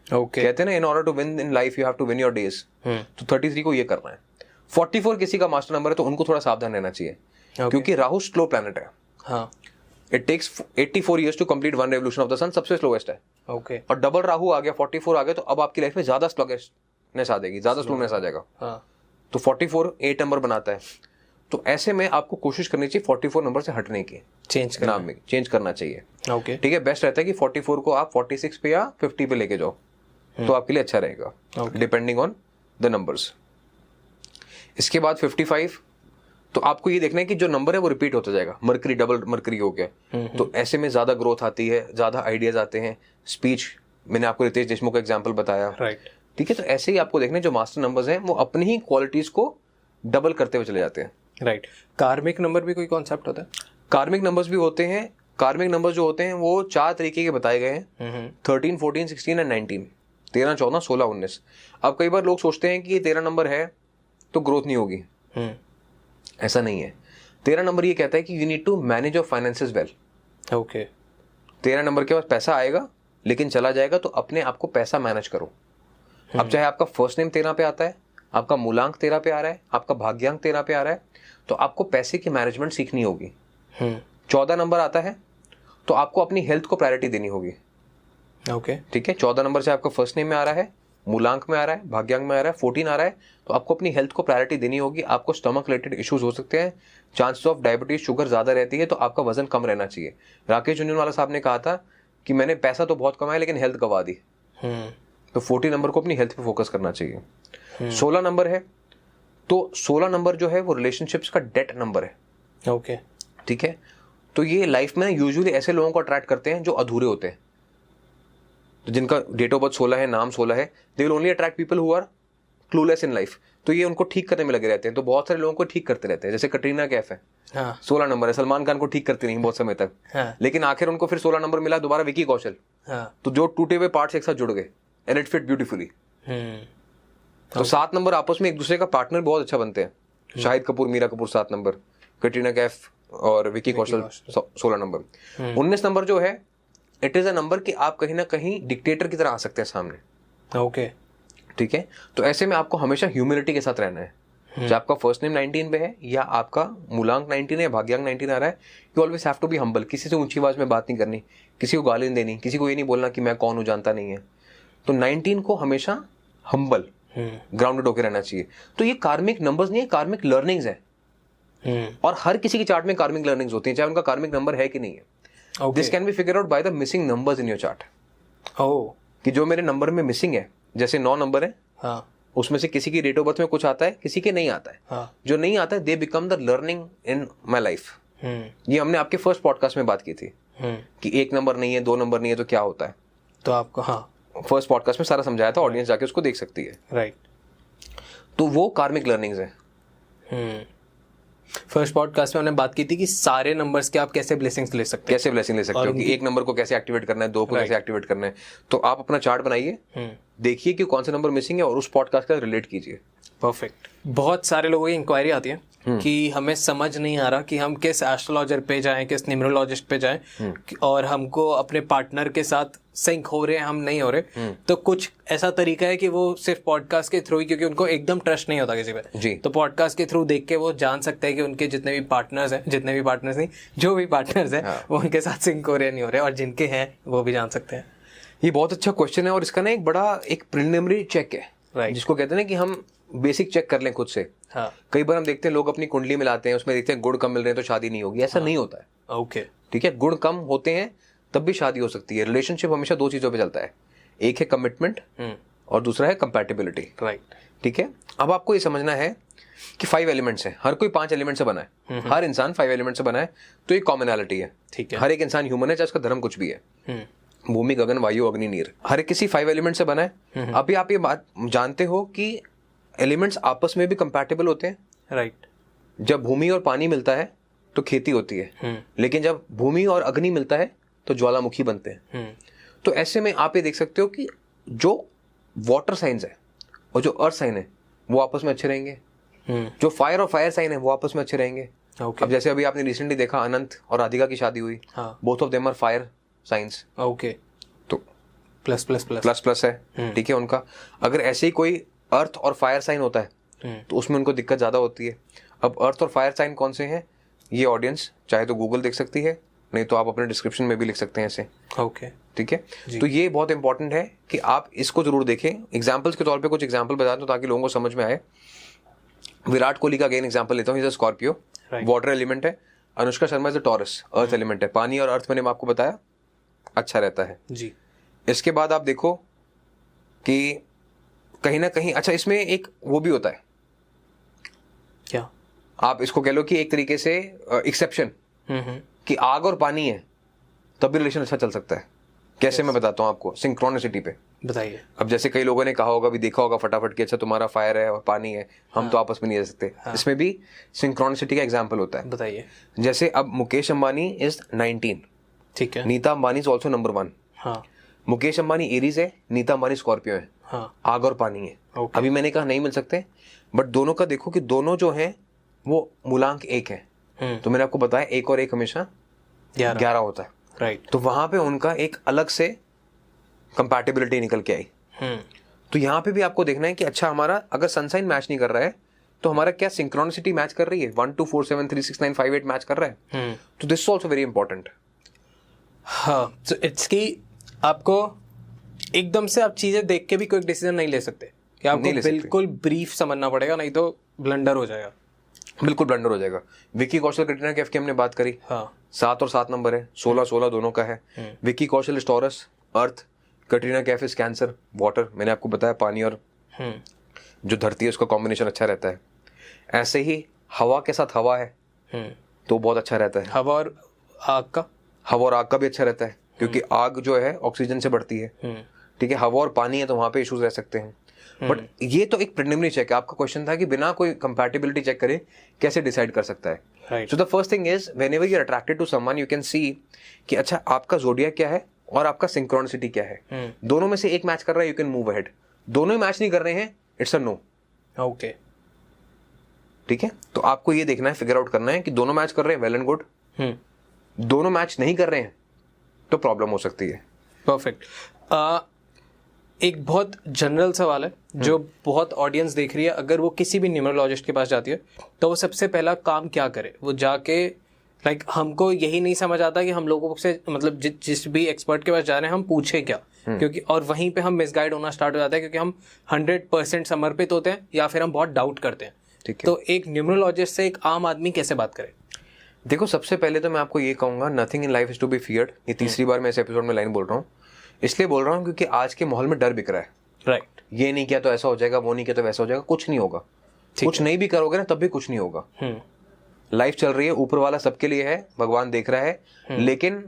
ओके, कहते हैं ना, in order to win in life you have to win your days. तो 33 को ये करना है। 44 किसी का मास्टर नंबर है तो उनको थोड़ा सावधान रहना चाहिए, क्योंकि राहु स्लो प्लैनेट है। हाँ, it takes 84 years to complete one revolution of the sun, सबसे स्लोएस्ट है। ओके, और डबल राहु आ गया, 44 आ गया, तो अब आपकी लाइफ में ज्यादा स्लोनेस आ जाएगी, ज्यादा स्लोनेस आ जाएगा। हाँ, तो 44 8 नंबर बनाता है। तो ऐसे में आपको कोशिश करनी चाहिए 44 नंबर से हटने की, चेंज नाम में चेंज करना चाहिए। ओके, ठीक है, बेस्ट रहता है कि 44 को आप 46 पे या 50 पे लेके जाओ, तो आपके लिए अच्छा रहेगा, डिपेंडिंग ऑन द नंबर्स। इसके बाद 55, तो आपको ये देखना है कि जो नंबर है वो रिपीट होता जाएगा। मरकरी, डबल मरकरी हो गया, तो ऐसे में ज्यादा ग्रोथ आती है, ज्यादा आइडियाज आते हैं। स्पीच, मैंने आपको रितेश देशमुख का एग्जांपल बताया, राइट। ठीक है। तो ऐसे ही आपको देखना है जो मास्टर नंबर्स हैं वो अपनी ही क्वालिटीज को डबल करते हुए चले जाते हैं। राइट। कार्मिक नंबर भी कोई कॉन्सेप्ट होता है? कार्मिक नंबर्स भी होते हैं। कार्मिक नंबर्स जो होते हैं वो 4 तरीके के बताए गए हैं, 13, 14, 16 एंड 19। 13, 14, 16, 19। अब कई बार लोग सोचते हैं कि ये 13 नंबर है तो ग्रोथ नहीं होगी। ऐसा नहीं है। 13 नंबर ये कहता है कि you need to manage your finances well. Okay. 13 number के पास पैसा आएगा लेकिन चला जाएगा, तो अपने आप को पैसा मैनेज करो। अब चाहे आपका फर्स्ट नेम 13 पे आता है, आपका मूलांक 13 पे आ रहा है, आपका भाग्यांक 13 पे आ रहा है, तो आपको पैसे की मैनेजमेंट सीखनी होगी। 14 नंबर आता है तो आपको अपनी हेल्थ को प्रायोरिटी देनी होगी। ओके, ठीक है। 14 नंबर से आपका फर्स्ट नेम में आ रहा है, मूलांक में आ रहा है, भाग्यांक में आ रहा है, 14 आ रहा है, तो आपको अपनी हेल्थ को प्रायोरिटी देनी होगी। आपको स्टमक रिलेटेड इश्यूज हो सकते हैं, चांसेस ऑफ डायबिटीज, शुगर ज्यादा रहती है, तो आपका वजन कम रहना चाहिए। राकेश झुंझुनवाला साहब ने कहा था कि मैंने पैसा तो बहुत कमाया लेकिन हेल्थ गवा दी। तो 14 नंबर को अपनी हेल्थ पे फोकस करना चाहिए। 16 नंबर है तो 16 नंबर जो है वो रिलेशनशिप्स का डेट नंबर है। ओके, ठीक है। तो ये लाइफ में यूजुअली ऐसे लोगों को अट्रैक्ट करते हैं जो अधूरे होते हैं। तो जिनका डेट ऑफ बर्थ 16 है, नाम 16 है, they will only attract people who are clueless in life. तो ये उनको ठीक करने में लगे रहते हैं। तो बहुत सारे लोगों को ठीक करते रहते हैं। जैसे कटरीना कैफ है, 16 नंबर है, सलमान खान को ठीक करती नहीं बहुत समय तक, लेकिन आखिर उनको फिर 16 नंबर मिला, दोबारा विकी कौशल। तो जो टूटे हुए पार्ट्स एक साथ जुड़ गए एंड इट फिट ब्यूटीफुली। तो 7 नंबर आपस में एक दूसरे का पार्टनर बहुत अच्छा बनते हैं। शाहिद कपूर, मीरा कपूर 7 नंबर, कटरीना कैफ और विकी कौशल 16 नंबर। 19 नंबर जो है इट इज़ अ नंबर कि आप कहीं ना कहीं डिक्टेटर की तरह आ सकते हैं सामने। ओके, ठीक है, तो ऐसे में आपको हमेशा ह्यूमिलिटी के साथ रहना है। चाहे आपका फर्स्ट नेम 19 पे है या आपका मूलांक 19 है, भाग्यांक 19 आ रहा है, you always have to be humble. किसी से ऊंची आवाज में बात नहीं करनी, किसी को गाली नहीं देनी, किसी को ये नहीं बोलना कि मैं कौन हूँ, जानता नहीं है। तो 19 को हमेशा हम्बल, ग्राउंडेड होकर रहना चाहिए। तो ये कार्मिक नंबर्स नहीं है, कार्मिक लर्निंग्स है। और हर किसी की चार्ट में कार्मिक लर्निंग्स होती हैं, चाहे उनका कार्मिक नंबर है कि नहीं है। This can be figure out by the missing numbers in your chart. कि जो मेरे नंबर में मिसिंग है, जैसे 9 नंबर है, हाँ, उसमें से किसी की डेट ऑफ बर्थ में कुछ आता है, किसी के नहीं आता है। हाँ, जो नहीं आता है, they become the learning in my life. ये हमने आपके फर्स्ट पॉडकास्ट में बात की थी कि 1 नंबर नहीं है, 2 नंबर नहीं है तो क्या होता है। तो आपको, हाँ, फर्स्ट पॉडकास्ट में सारा समझाया था, ऑडियंस जाके उसको देख सकती है। राइट। तो वो कार्मिक लर्निंग्स है। फर्स्ट पॉडकास्ट में हमने बात की थी कि सारे नंबर्स के आप कैसे ब्लेसिंग्स ले सकते हैं, कैसे ब्लेसिंग ले सकते हो, कि 1 नंबर को कैसे एक्टिवेट करना है, 2 को कैसे एक्टिवेट करना है। तो आप अपना चार्ट बनाइए, देखिए कि कौन से नंबर मिसिंग है और उस पॉडकास्ट का रिलेट कीजिए। परफेक्ट। बहुत सारे लोगों की इंक्वायरी आती है कि हमें समझ नहीं आ रहा कि हम किस एस्ट्रोलॉजर पे जाएं, किस न्यूमरोलॉजिस्ट पे जाएं, और हमको अपने पार्टनर के साथ सिंक हो रहे हैं, हम नहीं हो रहे। तो कुछ ऐसा तरीका है कि वो सिर्फ पॉडकास्ट के थ्रू ही, क्योंकि उनको एकदम ट्रस्ट नहीं होता किसी पे जी, तो पॉडकास्ट के थ्रू देख के वो जान सकते हैं कि उनके जितने भी पार्टनर्स हैं, जो भी पार्टनर्स हैं, हाँ, वो उनके साथ सिंक हो रहे नहीं हो रहे, और जिनके हैं वो भी जान सकते हैं। ये बहुत अच्छा क्वेश्चन है, और इसका ना एक बड़ा एक प्रिलिमिनरी चेक है, राइट, जिसको कहते हैं ना कि हम बेसिक चेक कर लें खुद से। हाँ, कई बार हम देखते हैं लोग अपनी कुंडली मिलाते हैं, उसमें देखते हैं गुण कम मिल रहे हैं तो शादी नहीं होगी। ऐसा नहीं होता है। ओके, ठीक है, गुण कम होते हैं तब भी शादी हो सकती है। रिलेशनशिप हमेशा 2 चीजों पे चलता है, एक है कमिटमेंट और दूसरा है कंपैटिबिलिटी। राइट, ठीक है, अब आपको ये समझना है कि 5 एलिमेंट्स हैं, हर कोई 5 एलिमेंट से बना है, हर इंसान 5 एलिमेंट से बना है। तो ये कॉमनैलिटी है। ठीक है, हर एक इंसान ह्यूमन है, चाहे उसका धर्म कुछ भी है। भूमि, गगन, वायु, अग्नि, नीर, हर किसी 5 एलिमेंट से बना है। अभी आप ये बात जानते हो कि एलिमेंट्स आपस में भी कंपैटिबल होते हैं। राइट, जब भूमि और पानी मिलता है तो खेती होती है, लेकिन जब भूमि और अग्नि मिलता है तो ज्वालामुखी बनते हैं। तो ऐसे में आप ये देख सकते हो कि जो वाटर साइंस है और जो अर्थ साइन है वो आपस में अच्छे रहेंगे, जो फायर और फायर साइन है वो आपस में अच्छे रहेंगे। ओके, अब जैसे अभी आपने रिसेंटली देखा अनंत और राधिका की शादी हुई, हाँ, both of them are fire signs. Okay, तो plus plus plus plus plus है। ठीक है, उनका अगर ऐसे ही कोई अर्थ और फायर साइन होता है तो उसमें उनको दिक्कत ज्यादा होती है। अब अर्थ और फायर साइन कौन से हैं, ये ऑडियंस चाहे तो गूगल देख सकती है, नहीं तो आप अपने डिस्क्रिप्शन में भी लिख सकते हैं ऐसे। ओके, ठीक है, तो ये बहुत इंपॉर्टेंट है कि आप इसको जरूर देखें। एग्जाम्पल्स के तौर पे कुछ एग्जाम्पल बता दूं ताकि लोगों को समझ में आए। विराट कोहली का अगेन एग्जाम्पल लेता हूँ, is a Scorpio, water element है। Anushka Sharma is a Taurus, earth element है। पानी और अर्थ मैंने आपको बताया अच्छा रहता है जी। इसके बाद आप देखो कि कहीं ना कहीं, अच्छा इसमें एक वो भी होता है, क्या आप इसको कह लो कि एक तरीके से एक्सेप्शन, कि आग और पानी है तब भी रिलेशन अच्छा चल सकता है। कैसे मैं बताता हूँ आपको, सिंक्रोनिसिटी पे बताइए। अब जैसे कई लोगों ने कहा होगा, भी देखा होगा फटाफट कि अच्छा तुम्हारा फायर है और पानी है, हम तो आपस में नहीं रह सकते। इसमें भी सिंक्रोनिसिटी का एग्जाम्पल होता है। बताइए। जैसे अब मुकेश अंबानी इज 19, ठीक है। Nita Ambani is also number 1। हाँ, मुकेश अंबानी एरीज है, नीता अंबानी स्कॉर्पियो है। हाँ, आग और पानी है। Okay. अभी मैंने कहा नहीं मिल सकते, बट दोनों का देखो कि दोनों जो हैं वो मूलांक 1 है। तो मैंने आपको बताया 1 और 1 हमेशा 11 होता है। राइट। तो वहां पे उनका एक अलग से कंपैटिबिलिटी निकल के आई। तो यहाँ पे भी आपको देखना है कि अच्छा हमारा अगर सनसाइन मैच नहीं कर रहा है तो हमारा क्या सिंक्रोनिसिटी मैच कर रही है, 1 2 4 7 3 6 9 5 8 मैच कर रहा है। तो this is also very important. हाँ, तो इट्स की आपको एकदम से आप चीजें देख के भी कोई डिसीजन नहीं ले सकते, कि आपको बिल्कुल ब्रीफ समझना पड़ेगा, नहीं तो ब्लंडर हो जाएगा। बिल्कुल ब्लंडर हो जाएगा। विक्की कौशल, कटरीना कैफ की हमने बात करी। हाँ, 7 और 7 नंबर है, 16 16 दोनों का है। Vicky Kaushal is Taurus, earth. Katrina Kaif is cancer, water. मैंने आपको बताया पानी और जो धरती है उसका कॉम्बिनेशन अच्छा रहता है। ऐसे ही हवा के साथ हवा है तो बहुत अच्छा रहता है। हवा और आग का, हवा और आग का भी अच्छा रहता है, क्योंकि आग जो है ऑक्सीजन से बढ़ती है। ठीक है, हवा और पानी है तो वहां पे इश्यूज रह सकते हैं। बट ये तो एक प्रिलिमिनरी चेक है। आपका क्वेश्चन था कि बिना कोई कंपैटिबिलिटी चेक करे कैसे डिसाइड कर सकता है। So the first thing is whenever you are attracted to someone you can see कि अच्छा आपका ज़ोडिएक क्या है और आपका सिंक्रोनिसिटी क्या है। दोनों में से एक मैच कर रहा है, यू कैन मूव अहेड। दोनों ही मैच नहीं कर रहे हैं, इट्स अ नो। ओके, ठीक है, तो आपको ये देखना है, फिगर आउट करना है कि दोनों मैच कर रहे हैं, वेल एंड गुड। दोनों मैच नहीं कर रहे हैं तो प्रॉब्लम हो सकती है। परफेक्ट। एक बहुत जनरल सवाल है जो बहुत ऑडियंस देख रही है, अगर वो किसी भी न्यूमरोलॉजिस्ट के पास जाती है तो वो सबसे पहला काम क्या करे? वो जाके हमको यही नहीं समझ आता कि हम लोगों से मतलब जिस भी एक्सपर्ट के पास जा रहे हैं हम पूछे क्या, क्योंकि और वहीं पे हम मिसगाइड होना स्टार्ट हो जाता है, क्योंकि हम 100% समर्पित होते हैं या फिर हम बहुत डाउट करते हैं। ठीक है, तो एक न्यूमरोलॉजिस्ट से एक आम आदमी कैसे बात करे? देखो सबसे पहले तो मैं आपको ये कहूँगा, nothing in life is to be feared. ये तीसरी बार मैं इस एपिसोड में लाइन बोल रहा हूँ, इसलिए बोल रहा हूँ क्योंकि आज के माहौल में डर बिक रहा है। राइट। ये नहीं किया तो ऐसा हो जाएगा, वो नहीं किया तो वैसा हो जाएगा। कुछ नहीं होगा, कुछ नहीं भी करोगे ना तब भी कुछ नहीं होगा। लाइफ चल रही है, ऊपर वाला सबके लिए है, भगवान देख रहा है, लेकिन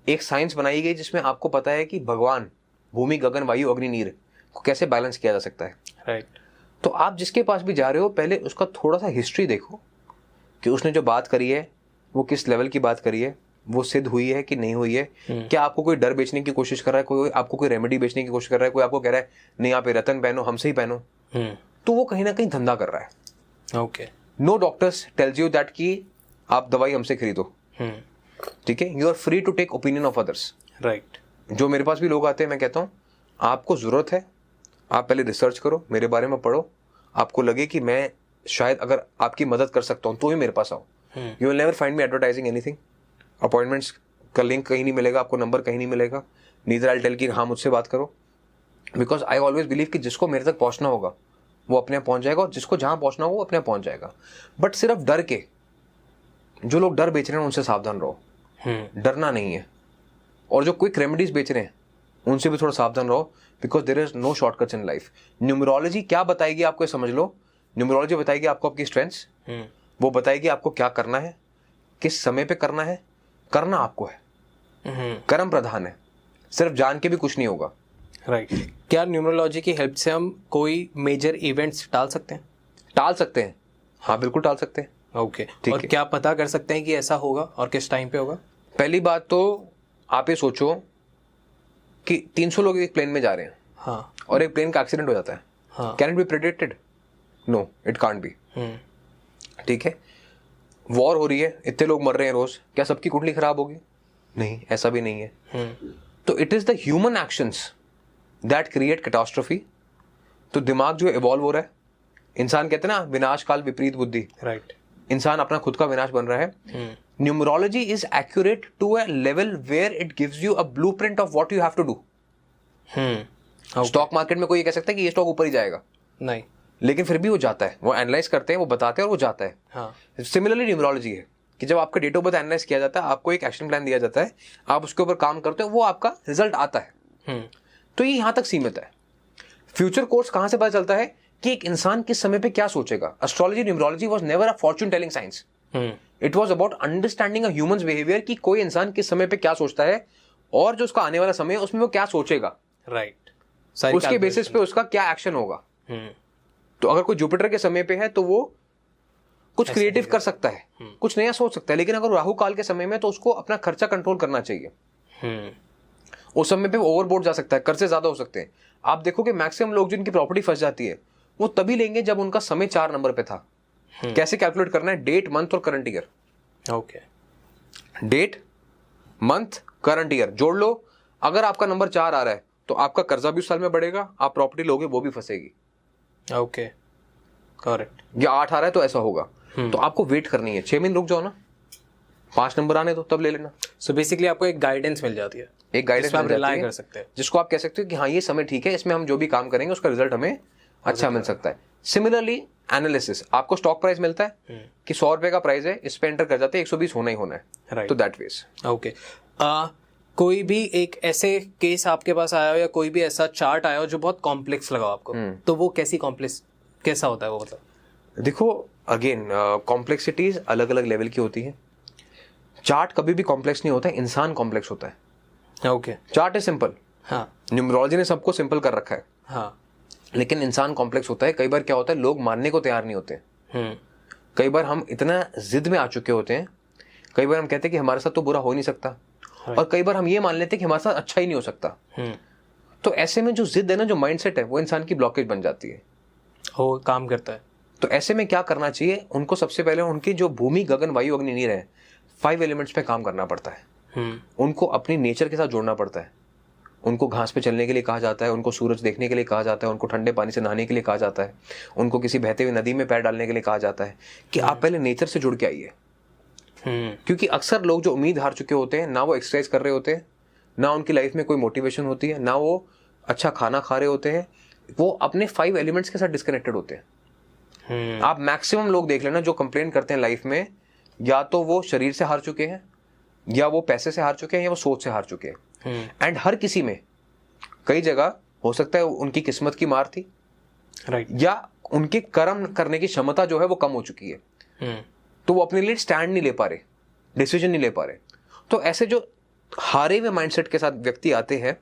एक साइंस बनाई गई जिसमें आपको पता है कि भगवान भूमि गगन वायु अग्नि नीर को कैसे बैलेंस किया जा सकता है। राइट। तो आप जिसके पास भी जा रहे हो पहले उसका थोड़ा सा हिस्ट्री देखो कि उसने जो बात करी है वो किस लेवल की बात करी है, वो सिद्ध हुई है कि नहीं हुई है। क्या आपको कोई डर बेचने की कोशिश कर रहा है, कोई आपको कोई रेमेडी बेचने की कोशिश कर रहा है, कोई आपको कह रहा है नहीं आप ये रतन पहनो, हमसे ही पहनो, तो वो कहीं ना कहीं धंधा कर रहा है। Okay. No doctors tells you that कि आप दवाई हमसे खरीदो। ठीक है, you are free to take opinion of others. Right. जो मेरे पास भी लोग आते हैं, मैं कहता हूँ आपको जरूरत है, आप पहले रिसर्च करो, मेरे बारे में पढ़ो, आपको लगे कि मैं शायद अगर आपकी मदद कर सकता हूँ तो ही मेरे पास आओ। You will never find me advertising anything. Appointments का लिंक कहीं नहीं मिलेगा आपको, नंबर कहीं नहीं मिलेगा। नीदर आई टेल कि हाँ मुझसे बात करो, बिकॉज आई ऑलवेज बिलीव कि जिसको मेरे तक पहुंचना होगा वो अपने आप पहुंच जाएगा, और जिसको जहां पहुंचना होगा वो अपने आप पहुंच जाएगा। बट सिर्फ डर के, जो लोग डर बेच रहे हैं उनसे सावधान रहो। डरना नहीं है। और जो क्विक रेमेडीज बेच रहे हैं उनसे भी थोड़ा सावधान रहो, because there is no shortcuts in life. Numerology क्या बताएगी आपको, समझ लो, न्यूमरोलॉजी बताएगी आपको आपकी स्ट्रेंथ्स, वो बताएगी आपको क्या करना है, किस समय पे करना है। करना आपको है, कर्म प्रधान है, सिर्फ जान के भी कुछ नहीं होगा। राइट। क्या न्यूमरोलॉजी की हेल्प से हम कोई मेजर इवेंट्स टाल सकते हैं? टाल सकते हैं, हाँ बिल्कुल टाल सकते हैं। ओके। और क्या पता कर सकते हैं कि ऐसा होगा और किस टाइम पे होगा? पहली बात तो आप ये सोचो कि 300 लोग एक प्लेन में जा रहे हैं, हाँ, और एक प्लेन का एक्सीडेंट हो जाता है, हाँ, can it be predicted? No, it can't be. ठीक है, वॉर हो रही है, इतने लोग मर रहे हैं रोज, क्या सबकी कुंडली खराब होगी? नहीं, ऐसा भी नहीं है। तो it is the human actions that create catastrophe. तो दिमाग जो इवॉल्व हो रहा है, इंसान कहते हैं ना विनाश काल विपरीत बुद्धि, राइट, इंसान अपना खुद का विनाश बन रहा है। Numerology is accurate to a level where it gives you a blueprint of what you have to do. Stock market में कोई ये कह सकता है कि ये स्टॉक ऊपर ही जाएगा? नहीं, लेकिन फिर भी वो जाता है, वो एनालाइज करते हैं, वो बताते हैं और वो जाता है। हाँ। सिमिलरली न्यूमरोलॉजी है कि जब आपका डेट ऑफ बर्थ एनालाइज किया जाता है, आपको एक एक्शन प्लान दिया जाता है, आप उसके ऊपर काम करते हो, वो आपका रिजल्ट आता है। तो ये यहां तक सीमित है। फ्यूचर कोर्स कहां से पता चलता है कि एक इंसान किस समय पे क्या सोचेगा? Astrology, numerology was never a Fortune telling science. It was about understanding a humans behaviour, कि कोई इंसान किस समय पे क्या सोचता है और जो उसका आने वाला समय है उसमें वो क्या सोचेगा, राइट, उसके बेसिस पे उसका क्या एक्शन होगा। तो अगर कोई जुपिटर के समय पे है तो वो कुछ क्रिएटिव कर सकता है, कुछ नया सोच सकता है, लेकिन अगर राहु काल के समय में तो उसको अपना खर्चा कंट्रोल करना चाहिए। उस समय पे ओवरबोर्ड जा सकता है, कर्जे ज्यादा हो सकते हैं। आप देखो कि मैक्सिमम लोग जिनकी प्रॉपर्टी फंस जाती है वो तभी लेंगे जब उनका समय 4 नंबर पे था। कैसे कैलकुलेट करना है? डेट, मंथ और current year. Okay, date, month, current year जोड़ लो। अगर आपका नंबर 4 आ रहा है तो आपका कर्जा भी उस साल में बढ़ेगा, आप प्रॉपर्टी लोगे वो भी फंसेगी। Okay, correct. या 8 आ रहा है तो ऐसा होगा। तो आपको वेट करनी है, 6 महीने रुक जाओ ना, 5 नंबर आने दो तब ले लेना। सो बेसिकली आपको एक गाइडेंस मिल जाती है, एक गाइडेंस आप रिलाई कर सकते हैं, जिसको आप कह सकते हो कि हाँ ये समय ठीक है, इसमें हम जो भी काम करेंगे उसका रिजल्ट हमें अच्छा मिल सकता है। सिमिलरली एनालिसिस, आपको स्टॉक प्राइस मिलता है कि 100 रुपए का प्राइस है, इस पे एंटर कर जाते हैं 120 होना ही होना है, राइट, तो दैट वेज। ओके। कोई भी एक ऐसे केस आपके पास आया हो या कोई भी ऐसा चार्ट आया हो जो बहुत कॉम्प्लेक्स लगा आपको, तो वो कैसा होता है वो? मतलब देखो अगेन कॉम्प्लेक्सिटीज अलग अलग लेवल की होती है। चार्ट कभी भी कॉम्प्लेक्स नहीं होता है, इंसान कॉम्प्लेक्स होता है। ओके, चार्ट इज सिंपल, हाँ, न्यूमरोलॉजी ने सबको सिंपल कर रखा है, हाँ, लेकिन इंसान कॉम्प्लेक्स होता है। कई बार क्या होता है, लोग मानने को तैयार नहीं होते। कई बार हम इतना जिद में आ चुके होते हैं, कई बार हम कहते हैं कि हमारे साथ तो बुरा हो नहीं सकता, और कई बार हम ये मान लेते हैं कि हमारे साथ अच्छा ही नहीं हो सकता। तो ऐसे में जो जिद है ना, जो माइंडसेट है, वो इंसान की ब्लॉकेज बन जाती है, हो काम करता है। तो ऐसे में क्या करना चाहिए उनको? सबसे पहले उनकी जो भूमि गगन वायु अग्नि नीर है, 5 एलिमेंट्स पे काम करना पड़ता है। उनको अपनी नेचर के साथ जोड़ना पड़ता है। उनको घास पे चलने के लिए कहा जाता है, उनको सूरज देखने के लिए कहा जाता है, उनको ठंडे पानी से नहाने के लिए कहा जाता है, उनको किसी बहते हुए नदी में पैर डालने के लिए कहा जाता है कि आप पहले नेचर से जुड़ के आइए। क्योंकि अक्सर लोग जो उम्मीद हार चुके होते हैं, ना वो एक्सरसाइज कर रहे होते हैं, ना उनकी लाइफ में कोई मोटिवेशन होती है, ना वो अच्छा खाना खा रहे होते हैं, वो अपने 5 एलिमेंट्स के साथ डिस्कनेक्टेड होते हैं। आप मैक्सिमम लोग देख लेना जो कंप्लेन करते हैं लाइफ में, या तो वो शरीर से हार चुके हैं, या वो पैसे से हार चुके हैं, या वो सोच से हार चुके हैं। एंड हर किसी में कई जगह हो सकता है उनकी किस्मत की मार थी, राइट, या उनके कर्म करने की क्षमता जो है वो कम हो चुकी है, तो वो अपने लिए स्टैंड नहीं ले पा रहे, डिसीजन नहीं ले पा रहे। तो ऐसे जो हारे हुए माइंडसेट के साथ व्यक्ति आते हैं,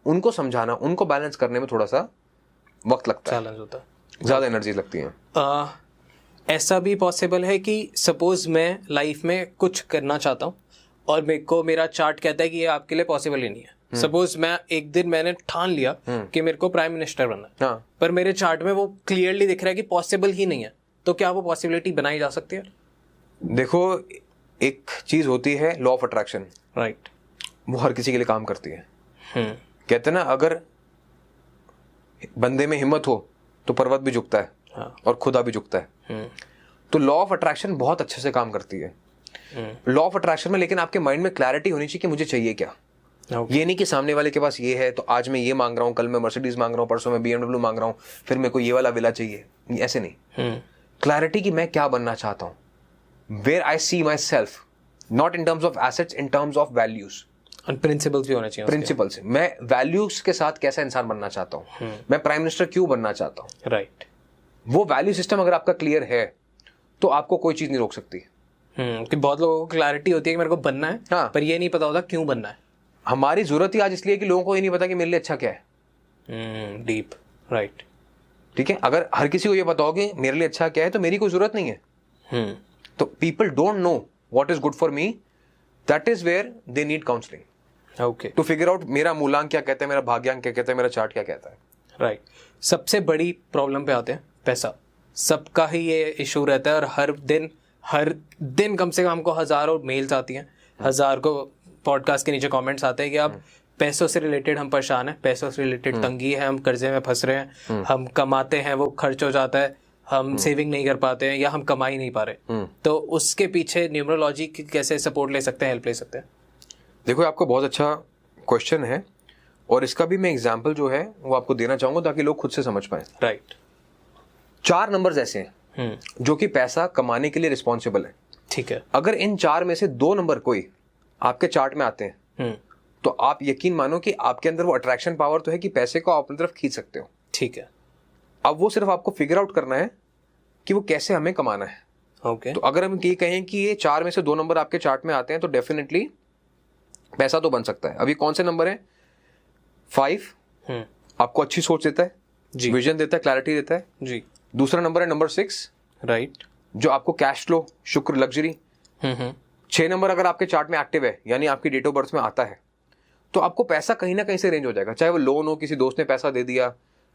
उनको समझाना, उनको बैलेंस करने में थोड़ा सा वक्त लगता है, चैलेंज होता है, ज़्यादा एनर्जी लगती है। ऐसा भी पॉसिबल है कि सपोज मैं लाइफ में कुछ करना चाहता हूँ और मेरे को मेरा चार्ट कहता है कि ये आपके लिए पॉसिबल ही नहीं है। सपोज मैं एक दिन मैंने ठान लिया कि मेरे को प्राइम मिनिस्टर बनना है, पर मेरे चार्ट में वो क्लियरली दिख रहा है कि पॉसिबल ही नहीं है, तो क्या वो पॉसिबिलिटी बनाई जा सकती है? देखो, एक चीज होती है लॉ ऑफ अट्रैक्शन, राइट, वो हर किसी के लिए काम करती है। कहते हैं ना, अगर बंदे में हिम्मत हो तो पर्वत भी झुकता है, और खुदा भी झुकता है। तो लॉ ऑफ अट्रैक्शन बहुत अच्छे से काम करती है। लॉ ऑफ अट्रैक्शन में लेकिन आपके माइंड में क्लैरिटी होनी चाहिए कि मुझे चाहिए क्या। ये नहीं कि सामने वाले के पास ये है तो आज मैं ये मांग रहा हूँ, कल मैं मर्सिडीज मांग रहा हूँ, परसों मैं BMW मांग रहा हूँ, फिर मेरे को ये वाला विला चाहिए। ऐसे नहीं, क्लैरिटी कि मैं क्या बनना चाहता हूँ, where I see myself, not in terms of assets, in terms of values. Principles भी होने चाहिए। प्रिंसिपल्स, मैं वैल्यूज के साथ कैसा इंसान बनना चाहता हूँ, मैं प्राइम मिनिस्टर क्यों बनना चाहता हूँ, राइट। वो वैल्यू सिस्टम अगर आपका क्लियर है तो आपको कोई चीज नहीं रोक सकती। कि बहुत लोगों को क्लैरिटी होती है कि मेरे को बनना है, हाँ, पर ये नहीं पता होता क्यों बनना है। हमारी जरूरत ही आज इसलिए कि लोगों को ये नहीं पता कि मेरे लिए अच्छा क्या है। डीप, राइट, ठीक है। अगर हर किसी को ये पता हो कि मेरे लिए अच्छा क्या है तो मेरी कोई जरूरत नहीं है। तो people don't know what is good for me, that is where they need counselling, okay, to figure out मेरा मूलांक क्या कहता है, मेरा भाग्यांक क्या कहता है, मेरा चार्ट क्या कहता है। राइट। सबसे बड़ी प्रॉब्लम पे आते हैं, पैसा। सबका ही ये इशू रहता है, और हर दिन कम से कम हमको हजारों मेल्स आती हैं, हजार को पॉडकास्ट के नीचे कमेंट्स आते हैं कि आप पैसों से रिलेटेड हम परेशान हैं, पैसों से रिलेटेड तंगी है, हम कर्जे में फंस रहे हैं, हम कमाते हैं वो खर्च हो जाता है, हम सेविंग नहीं कर पाते हैं, या हम कमा ही नहीं पा रहे। तो उसके पीछे न्यूमरोलॉजी की कैसे सपोर्ट ले सकते हैं, हेल्प ले सकते हैं? देखो, आपको बहुत अच्छा क्वेश्चन है, और इसका भी मैं एग्जाम्पल जो है वो आपको देना चाहूंगा ताकि लोग खुद से समझ पाए। राइट। 4 नंबर्स ऐसे हैं जो कि पैसा कमाने के लिए रिस्पॉन्सिबल है। ठीक है। अगर इन 4 में से 2 नंबर कोई आपके चार्ट में आते हैं तो आप यकीन मानो कि आपके अंदर वो अट्रैक्शन पावर तो है कि पैसे को आप अपनी तरफ खींच सकते हो। ठीक है। अब वो सिर्फ आपको फिगर आउट करना है कि वो कैसे हमें कमाना है। ओके। तो अगर हम ये कहें कि ये 4 में से 2 नंबर आपके चार्ट में आते हैं तो डेफिनेटली पैसा तो बन सकता है। अभी कौन से नंबर है? 5 आपको अच्छी सोच देता है, जी, विजन देता है, क्लैरिटी देता है जी। दूसरा नंबर है नंबर 6, राइट, जो आपको कैश फ्लो, शुक्र, लग्जरी। 6 नंबर अगर आपके चार्ट में एक्टिव है, यानी आपकी डेट ऑफ बर्थ में आता है, तो आपको पैसा कहीं ना कहीं से रेंज हो जाएगा। चाहे वो लोन हो, किसी दोस्त ने पैसा दे दिया,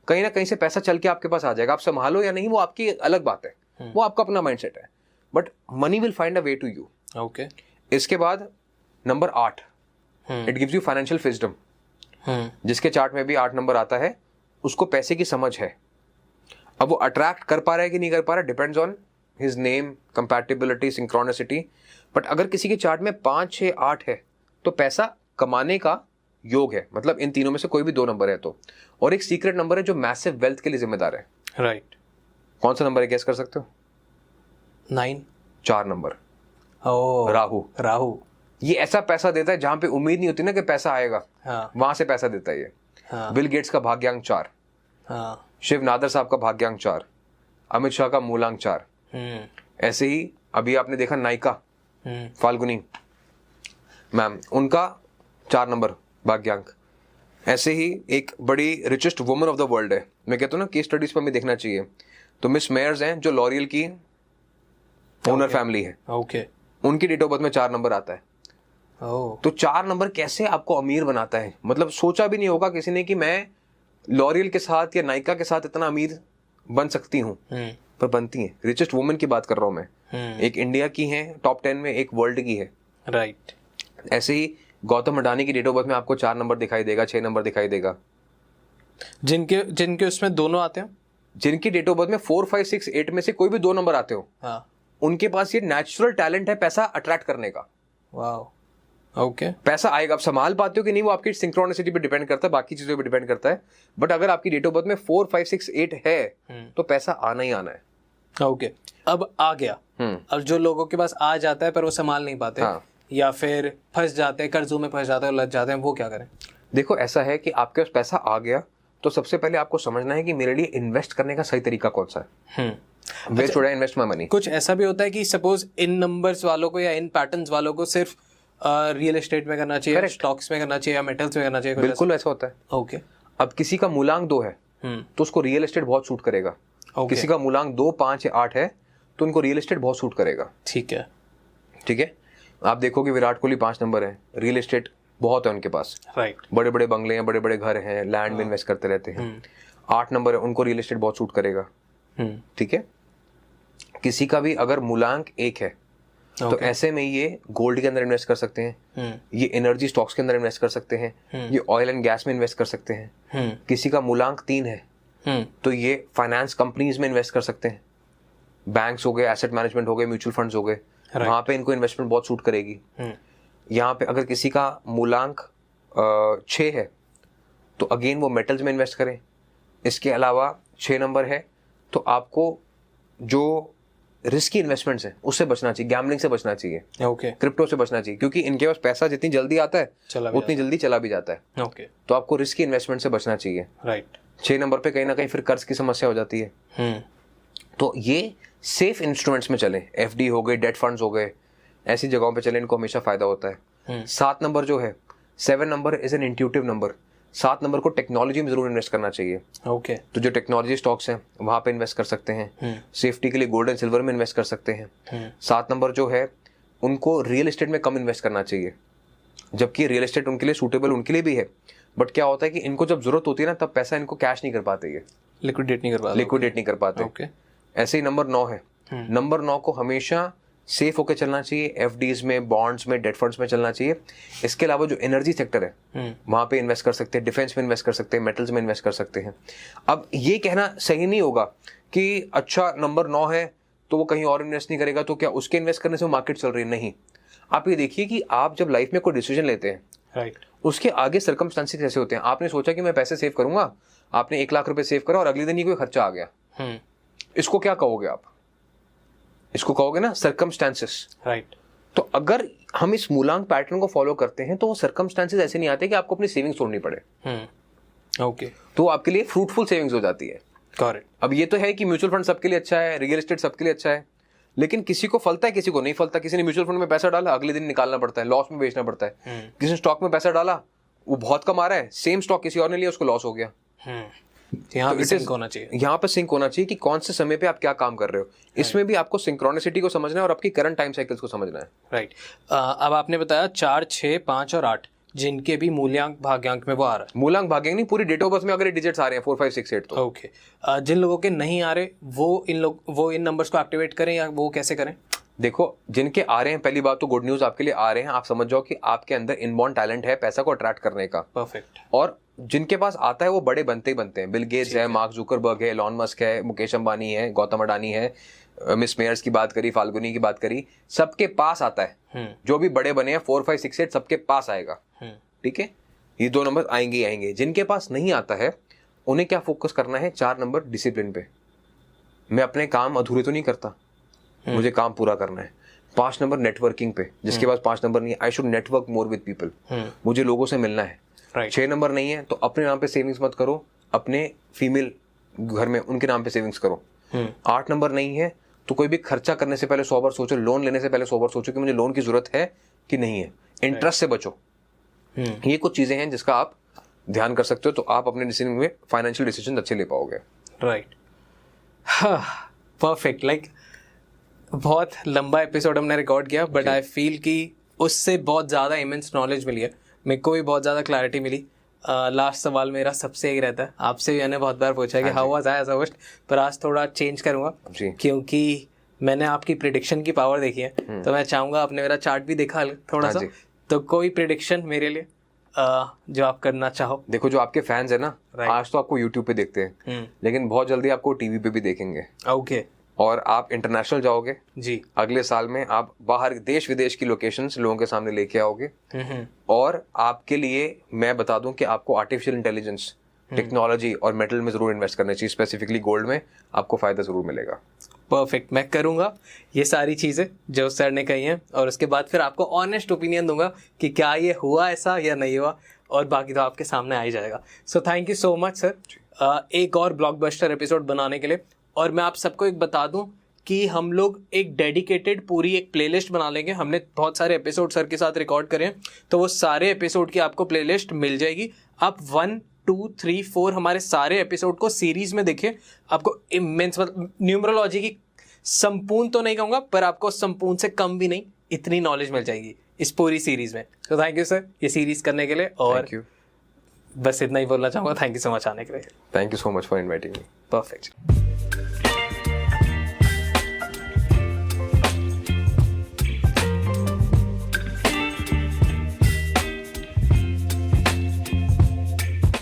कहीं ना कहीं से पैसा चल के आपके पास आ जाएगा। आप संभालो या नहीं वो आपकी अलग बात है, वो आपका अपना माइंडसेट है, but money will find a way to you. Okay. इसके बाद number 8, it gives you financial wisdom. जिसके चार्ट में भी 8 नंबर आता है, उसको पैसे की समझ है। अब वो अट्रैक्ट कर पा रहा है कि नहीं कर पा रहा, depends on his name, compatibility, synchronicity. But अगर किसी के चार्ट में 5, 6, 8 है तो पैसा कमाने का योग है, मतलब इन तीनों में से कोई भी 2 नंबर है तो। और एक सीक्रेट नंबर है जो मैसिव वेल्थ के लिए जिम्मेदार है। राइट। कौन सा नंबर है, गेस कर सकते हो? 9, 4 नंबर। राहु। राहु ये ऐसा पैसा देता है जहां पे उम्मीद नहीं होती ना कि पैसा आएगा, वहां से पैसा देता है ये। बिल गेट्स का भाग्यांक 4, शिव नादर साहब का भाग्यांक 4, अमित शाह का मूलांक 4। ऐसे ही अभी आपने देखा नायिका फाल्गुनी मैम, उनका 4 नंबर भाग्यांक। ऐसे ही एक बड़ी richest woman of the world है, मैं कहता हूँ ना केस स्टडीज पर भी देखना चाहिए, तो मिस मेयर्स हैं जो लॉरियल की ओनर फैमिली है। ओके। उनकी डेट ऑफ बर्थ में 4 नंबर आता है। तो 4 नंबर कैसे आपको अमीर बनाता है, मतलब सोचा भी नहीं होगा किसी ने कि मैं लॉरियल के साथ या नायिका के साथ इतना अमीर बन सकती हूँ, पर बनती है। रिचेस्ट वुमेन की बात कर रहा हूँ मैं, एक इंडिया की है टॉप 10 में, एक वर्ल्ड की है। राइट। ऐसे ही गौतम अडानी की डेट ऑफ बर्थ में आपको 4 नंबर दिखाई देगा, 6 नंबर दिखाई देगा। जिनके उसमें दोनों आते हैं, जिनकी डेट ऑफ बर्थ में 4, 5, 6, 8 में से कोई भी 2 नंबर आते हो, हाँ, उनके पास ये नेचुरल टैलेंट है पैसा अट्रैक्ट करने का। Wow, okay. पैसा आएगा, आप संभाल पाते हो कि नहीं वो आपकी सिंक्रोनिसिटी पे डिपेंड करता है, बाकी चीजों पे डिपेंड करता है। बट अगर आपकी डेट ऑफ बर्थ में 4, 5, 6, 8 है तो पैसा आना ही आना है। ओके, अब आ गया। अब जो लोगों के पास आ जाता है पर वो संभाल नहीं पाते, हाँ। या फिर फंस जाते हैं, कर्जों में फंस जाते हैं, लग जाते हैं, वो क्या करें? देखो ऐसा है कि आपके पास पैसा आ गया तो सबसे पहले आपको समझना है कि मेरे लिए इन्वेस्ट करने का सही तरीका कौन सा है। Where should I invest my money? कुछ ऐसा भी होता है कि सपोज इन नंबर्स वालों को या इन पैटर्न्स वालों को सिर्फ रियल एस्टेट में करना चाहिए, स्टॉक्स में करना चाहिए, या मेटल्स में करना चाहिए? बिल्कुल ऐसा होता है। ओके। अब किसी का मूलांक 2 है तो उसको रियल एस्टेट बहुत सूट करेगा। किसी का मूलांक 2, 5 या 8 है तो उनको रियल एस्टेट बहुत सूट करेगा। ठीक है, ठीक है। आप देखो कि विराट कोहली 5 नंबर है, रियल एस्टेट बहुत है उनके पास, राइट, बड़े बड़े बंगले हैं, बड़े बड़े घर हैं, लैंड में इन्वेस्ट करते रहते हैं। 8 नंबर है, उनको रियल एस्टेट बहुत सूट करेगा। ठीक है। किसी का भी अगर मूलांक 1 है तो ऐसे में ये गोल्ड के अंदर इन्वेस्ट कर सकते हैं, ये एनर्जी स्टॉक्स के अंदर इन्वेस्ट कर सकते हैं, ये ऑयल एंड गैस में इन्वेस्ट कर सकते हैं। किसी का मूलांक 3 है तो ये फाइनेंस कंपनीज में इन्वेस्ट कर सकते हैं, बैंक्स हो गए, एसेट मैनेजमेंट हो गए, म्यूचुअल फंड्स हो गए, वहां पे इनको इन्वेस्टमेंट बहुत सूट करेगी। यहाँ पे अगर किसी का मूलांक 6 है तो अगेन वो मेटल्स में इन्वेस्ट करें। इसके अलावा 6 नंबर है तो आपको जो रिस्की इन्वेस्टमेंट्स है उससे बचना चाहिए, गैम्बलिंग से बचना चाहिए, ओके, क्रिप्टो से बचना चाहिए, क्योंकि इनके पास पैसा जितनी जल्दी आता है उतनी जल्दी चला भी जाता है। ओके, तो आपको रिस्की इन्वेस्टमेंट से बचना चाहिए। राइट। 6 नंबर पे कहीं ना कहीं फिर कर्ज की समस्या हो जाती है। तो ये सेफ इंस्ट्रूमेंट्स में चले, एफडी हो गए, डेट फंड्स हो गए, ऐसी जगहों पे चले, इनको हमेशा फायदा होता है। 7 नंबर जो है, 7 number is an intuitive number. 7 number को टेक्नोलॉजी में जरूर इन्वेस्ट करना चाहिए। ओके, तो जो टेक्नोलॉजी स्टॉक्स हैं वहां पे इन्वेस्ट कर सकते हैं। सेफ्टी के लिए गोल्ड एंड सिल्वर में इन्वेस्ट कर सकते हैं। 7 नंबर जो है उनको रियल एस्टेट में कम इन्वेस्ट करना चाहिए, जबकि रियल एस्टेट उनके लिए सूटेबल उनके लिए भी है। बट क्या होता है कि इनको जब जरूरत होती है ना तब पैसा इनको कैश नहीं कर पाते, ये लिक्विडेट नहीं कर पाते। ओके। ऐसे ही नंबर 9 है, नंबर 9 को हमेशा सेफ होकर चलना चाहिए, एफडीज में, बॉन्ड्स में, डेट फंड्स में चलना चाहिए। इसके अलावा जो एनर्जी सेक्टर है वहां पे इन्वेस्ट कर सकते हैं, डिफेंस में इन्वेस्ट कर सकते हैं, मेटल्स में इन्वेस्ट कर सकते हैं। अब ये कहना सही नहीं होगा कि अच्छा नंबर 9 है तो वो कहीं और इन्वेस्ट नहीं करेगा तो क्या उसके इन्वेस्ट करने से मार्केट चल रही है? नहीं। आप ये देखिए कि आप जब लाइफ में कोई डिसीजन लेते हैं, राइट, उसके आगे सर्कमस्टेंसेस ऐसे होते हैं। आपने सोचा कि मैं पैसे सेव करूंगा, आपने 1 लाख रुपए सेव करा और अगले दिन ही कोई खर्चा आ गया, इसको क्या कहोगे आप? इसको कहोगे ना सर्कमस्टेंसेस, राइट। तो अगर हम इस मूलांक पैटर्न को फॉलो करते हैं तो वो सर्कमस्टेंसेस ऐसे नहीं आते कि आपको अपनी सेविंग्स छोड़नी पड़े। ओके, तो आपके लिए फ्रूटफुल सेविंग्स हो जाती है। करेक्ट। अब ये तो है कि म्यूचुअल फंड सबके लिए अच्छा है, रियल एस्टेट सबके लिए अच्छा है, लेकिन किसी को फलता है, किसी को नहीं फलता। किसी ने म्यूचुअल फंड में पैसा डाला, अगले दिन निकालना पड़ता है, लॉस में बेचना पड़ता है। किसी ने स्टॉक में पैसा डाला, वो बहुत कम आ रहा है, सेम स्टॉक किसी और ने लिया, उसको लॉस हो गया। यहाँ पे सिंक होना चाहिए, यहाँ पे सिंक होना चाहिए कि कौन से समय पे आप क्या काम कर रहे हो। इसमें भी आपको सिंक्रोनिसिटी को समझना है और आपकी करंट टाइम साइकिल्स को समझना है। राइट। अब आपने बताया 4, 6, 5 और 8 जिनके भी मूल्यांक भाग्यांक में वो आ रहा है। मूलांक भाग्यांक नहीं, पूरी डेट ऑफ बर्थ में अगर डिजिट्स आ रहे हैं 4, 5, 6, 8 तो ओके। जिन लोगों के नहीं आ रहे वो इन नंबर्स को एक्टिवेट करें या वो कैसे करें? देखो, जिनके आ रहे हैं, पहली बात तो गुड न्यूज आपके लिए आ रहे हैं, आप समझ जाओ कि आपके अंदर इनबॉर्न टैलेंट है पैसा को अट्रैक्ट करने का। परफेक्ट। और जिनके पास आता है वो बड़े बनते ही बनते हैं। बिल गेट्स है, मार्क जुकरबर्ग है, एलॉन मस्क है, मुकेश अंबानी है, गौतम अडानी है, मिस मेयर्स की बात करी, फाल्गुनी की बात करी, सबके पास आता है। जो भी बड़े बने हैं 4, 5, 6, 8 सबके पास आएगा। ठीक है, ये 2 नंबर आएंगे ही आएंगे। जिनके पास नहीं आता है उन्हें क्या फोकस करना है? 4 नंबर डिसिप्लिन पे। मैं अपने काम अधूरे तो नहीं करता, मुझे काम पूरा करना है। 5 नंबर नेटवर्किंग पे, जिसके पास 5 नंबर नहीं है, I should network more with people, मुझे लोगों से मिलना है। 6 नंबर नहीं है तो अपने नाम पे सेविंग्स मत करो, अपने फीमेल घर में उनके नाम पे सेविंग्स करो। 8 नंबर नहीं है तो कोई भी खर्चा करने से पहले 100 बार सोचो, लोन लेने से पहले 100 बार सोचो कि मुझे लोन की जरूरत है कि नहीं है, इंटरेस्ट से बचो। ये कुछ चीजें हैं जिसका आप ध्यान कर सकते हो, तो आप अपने डिसीजन में फाइनेंशियल डिसीजन अच्छे ले पाओगे। Right, perfect. लाइक बहुत लंबा एपिसोड हमने रिकॉर्ड किया, बट आई फील कि उससे बहुत ज़्यादा इमेंस नॉलेज मिली है, मेरे को भी बहुत ज़्यादा क्लैरिटी मिली। लास्ट सवाल मेरा सबसे ही रहता है, आपसे भी मैंने बहुत बार पूछा है कि how was I as a host, पर आज थोड़ा चेंज करूँगा क्योंकि मैंने आपकी प्रिडिक्शन की पावर देखी है। तो मैं चाहूँगा, आपने मेरा चार्ट भी देखा थोड़ा सा, तो कोई प्रिडिक्शन मेरे लिए जो आप करना चाहो? देखो, जो आपके फैंस है ना, आज तो आपको यूट्यूब पे देखते हैं, लेकिन बहुत जल्दी आपको टीवी पे भी देखेंगे। ओके। और आप इंटरनेशनल जाओगे जी। अगले साल में, आप बाहर देश विदेश की लोकेशंस लोगों के सामने लेके आओगे। और आपके लिए मैं बता दूं कि आपको आर्टिफिशियल इंटेलिजेंस, टेक्नोलॉजी और मेटल में जरूर इन्वेस्ट करना चाहिए, स्पेसिफिकली गोल्ड में आपको फायदा जरूर मिलेगा। परफेक्ट, मैं करूंगा ये सारी चीज़ें जो सर ने कही हैं, और उसके बाद फिर आपको ऑनेस्ट ओपिनियन दूंगा कि क्या ये हुआ ऐसा या नहीं हुआ, और बाकी तो आपके सामने आ ही जाएगा। So thank you so much sir, एक और ब्लॉकबस्टर एपिसोड बनाने के लिए। और मैं आप सबको एक बता दूं कि हम लोग एक डेडिकेटेड पूरी एक प्लेलिस्ट बना लेंगे। हमने बहुत सारे एपिसोड सर के साथ रिकॉर्ड करे हैं, तो वो सारे एपिसोड की आपको प्लेलिस्ट मिल जाएगी। आप 1, 2, 3, 4 हमारे सारे एपिसोड को सीरीज में देखिए। आपको इमेंस, मतलब न्यूमरोलॉजी की संपूर्ण तो नहीं कहूँगा, पर आपको संपूर्ण से कम भी नहीं, इतनी नॉलेज मिल जाएगी इस पूरी सीरीज में। तो थैंक यू सर ये सीरीज करने के लिए, और थैंक यू। बस इतना ही बोलना चाहूँगा। थैंक यू सो मच आने के लिए। Thank you so much for inviting me. Perfect.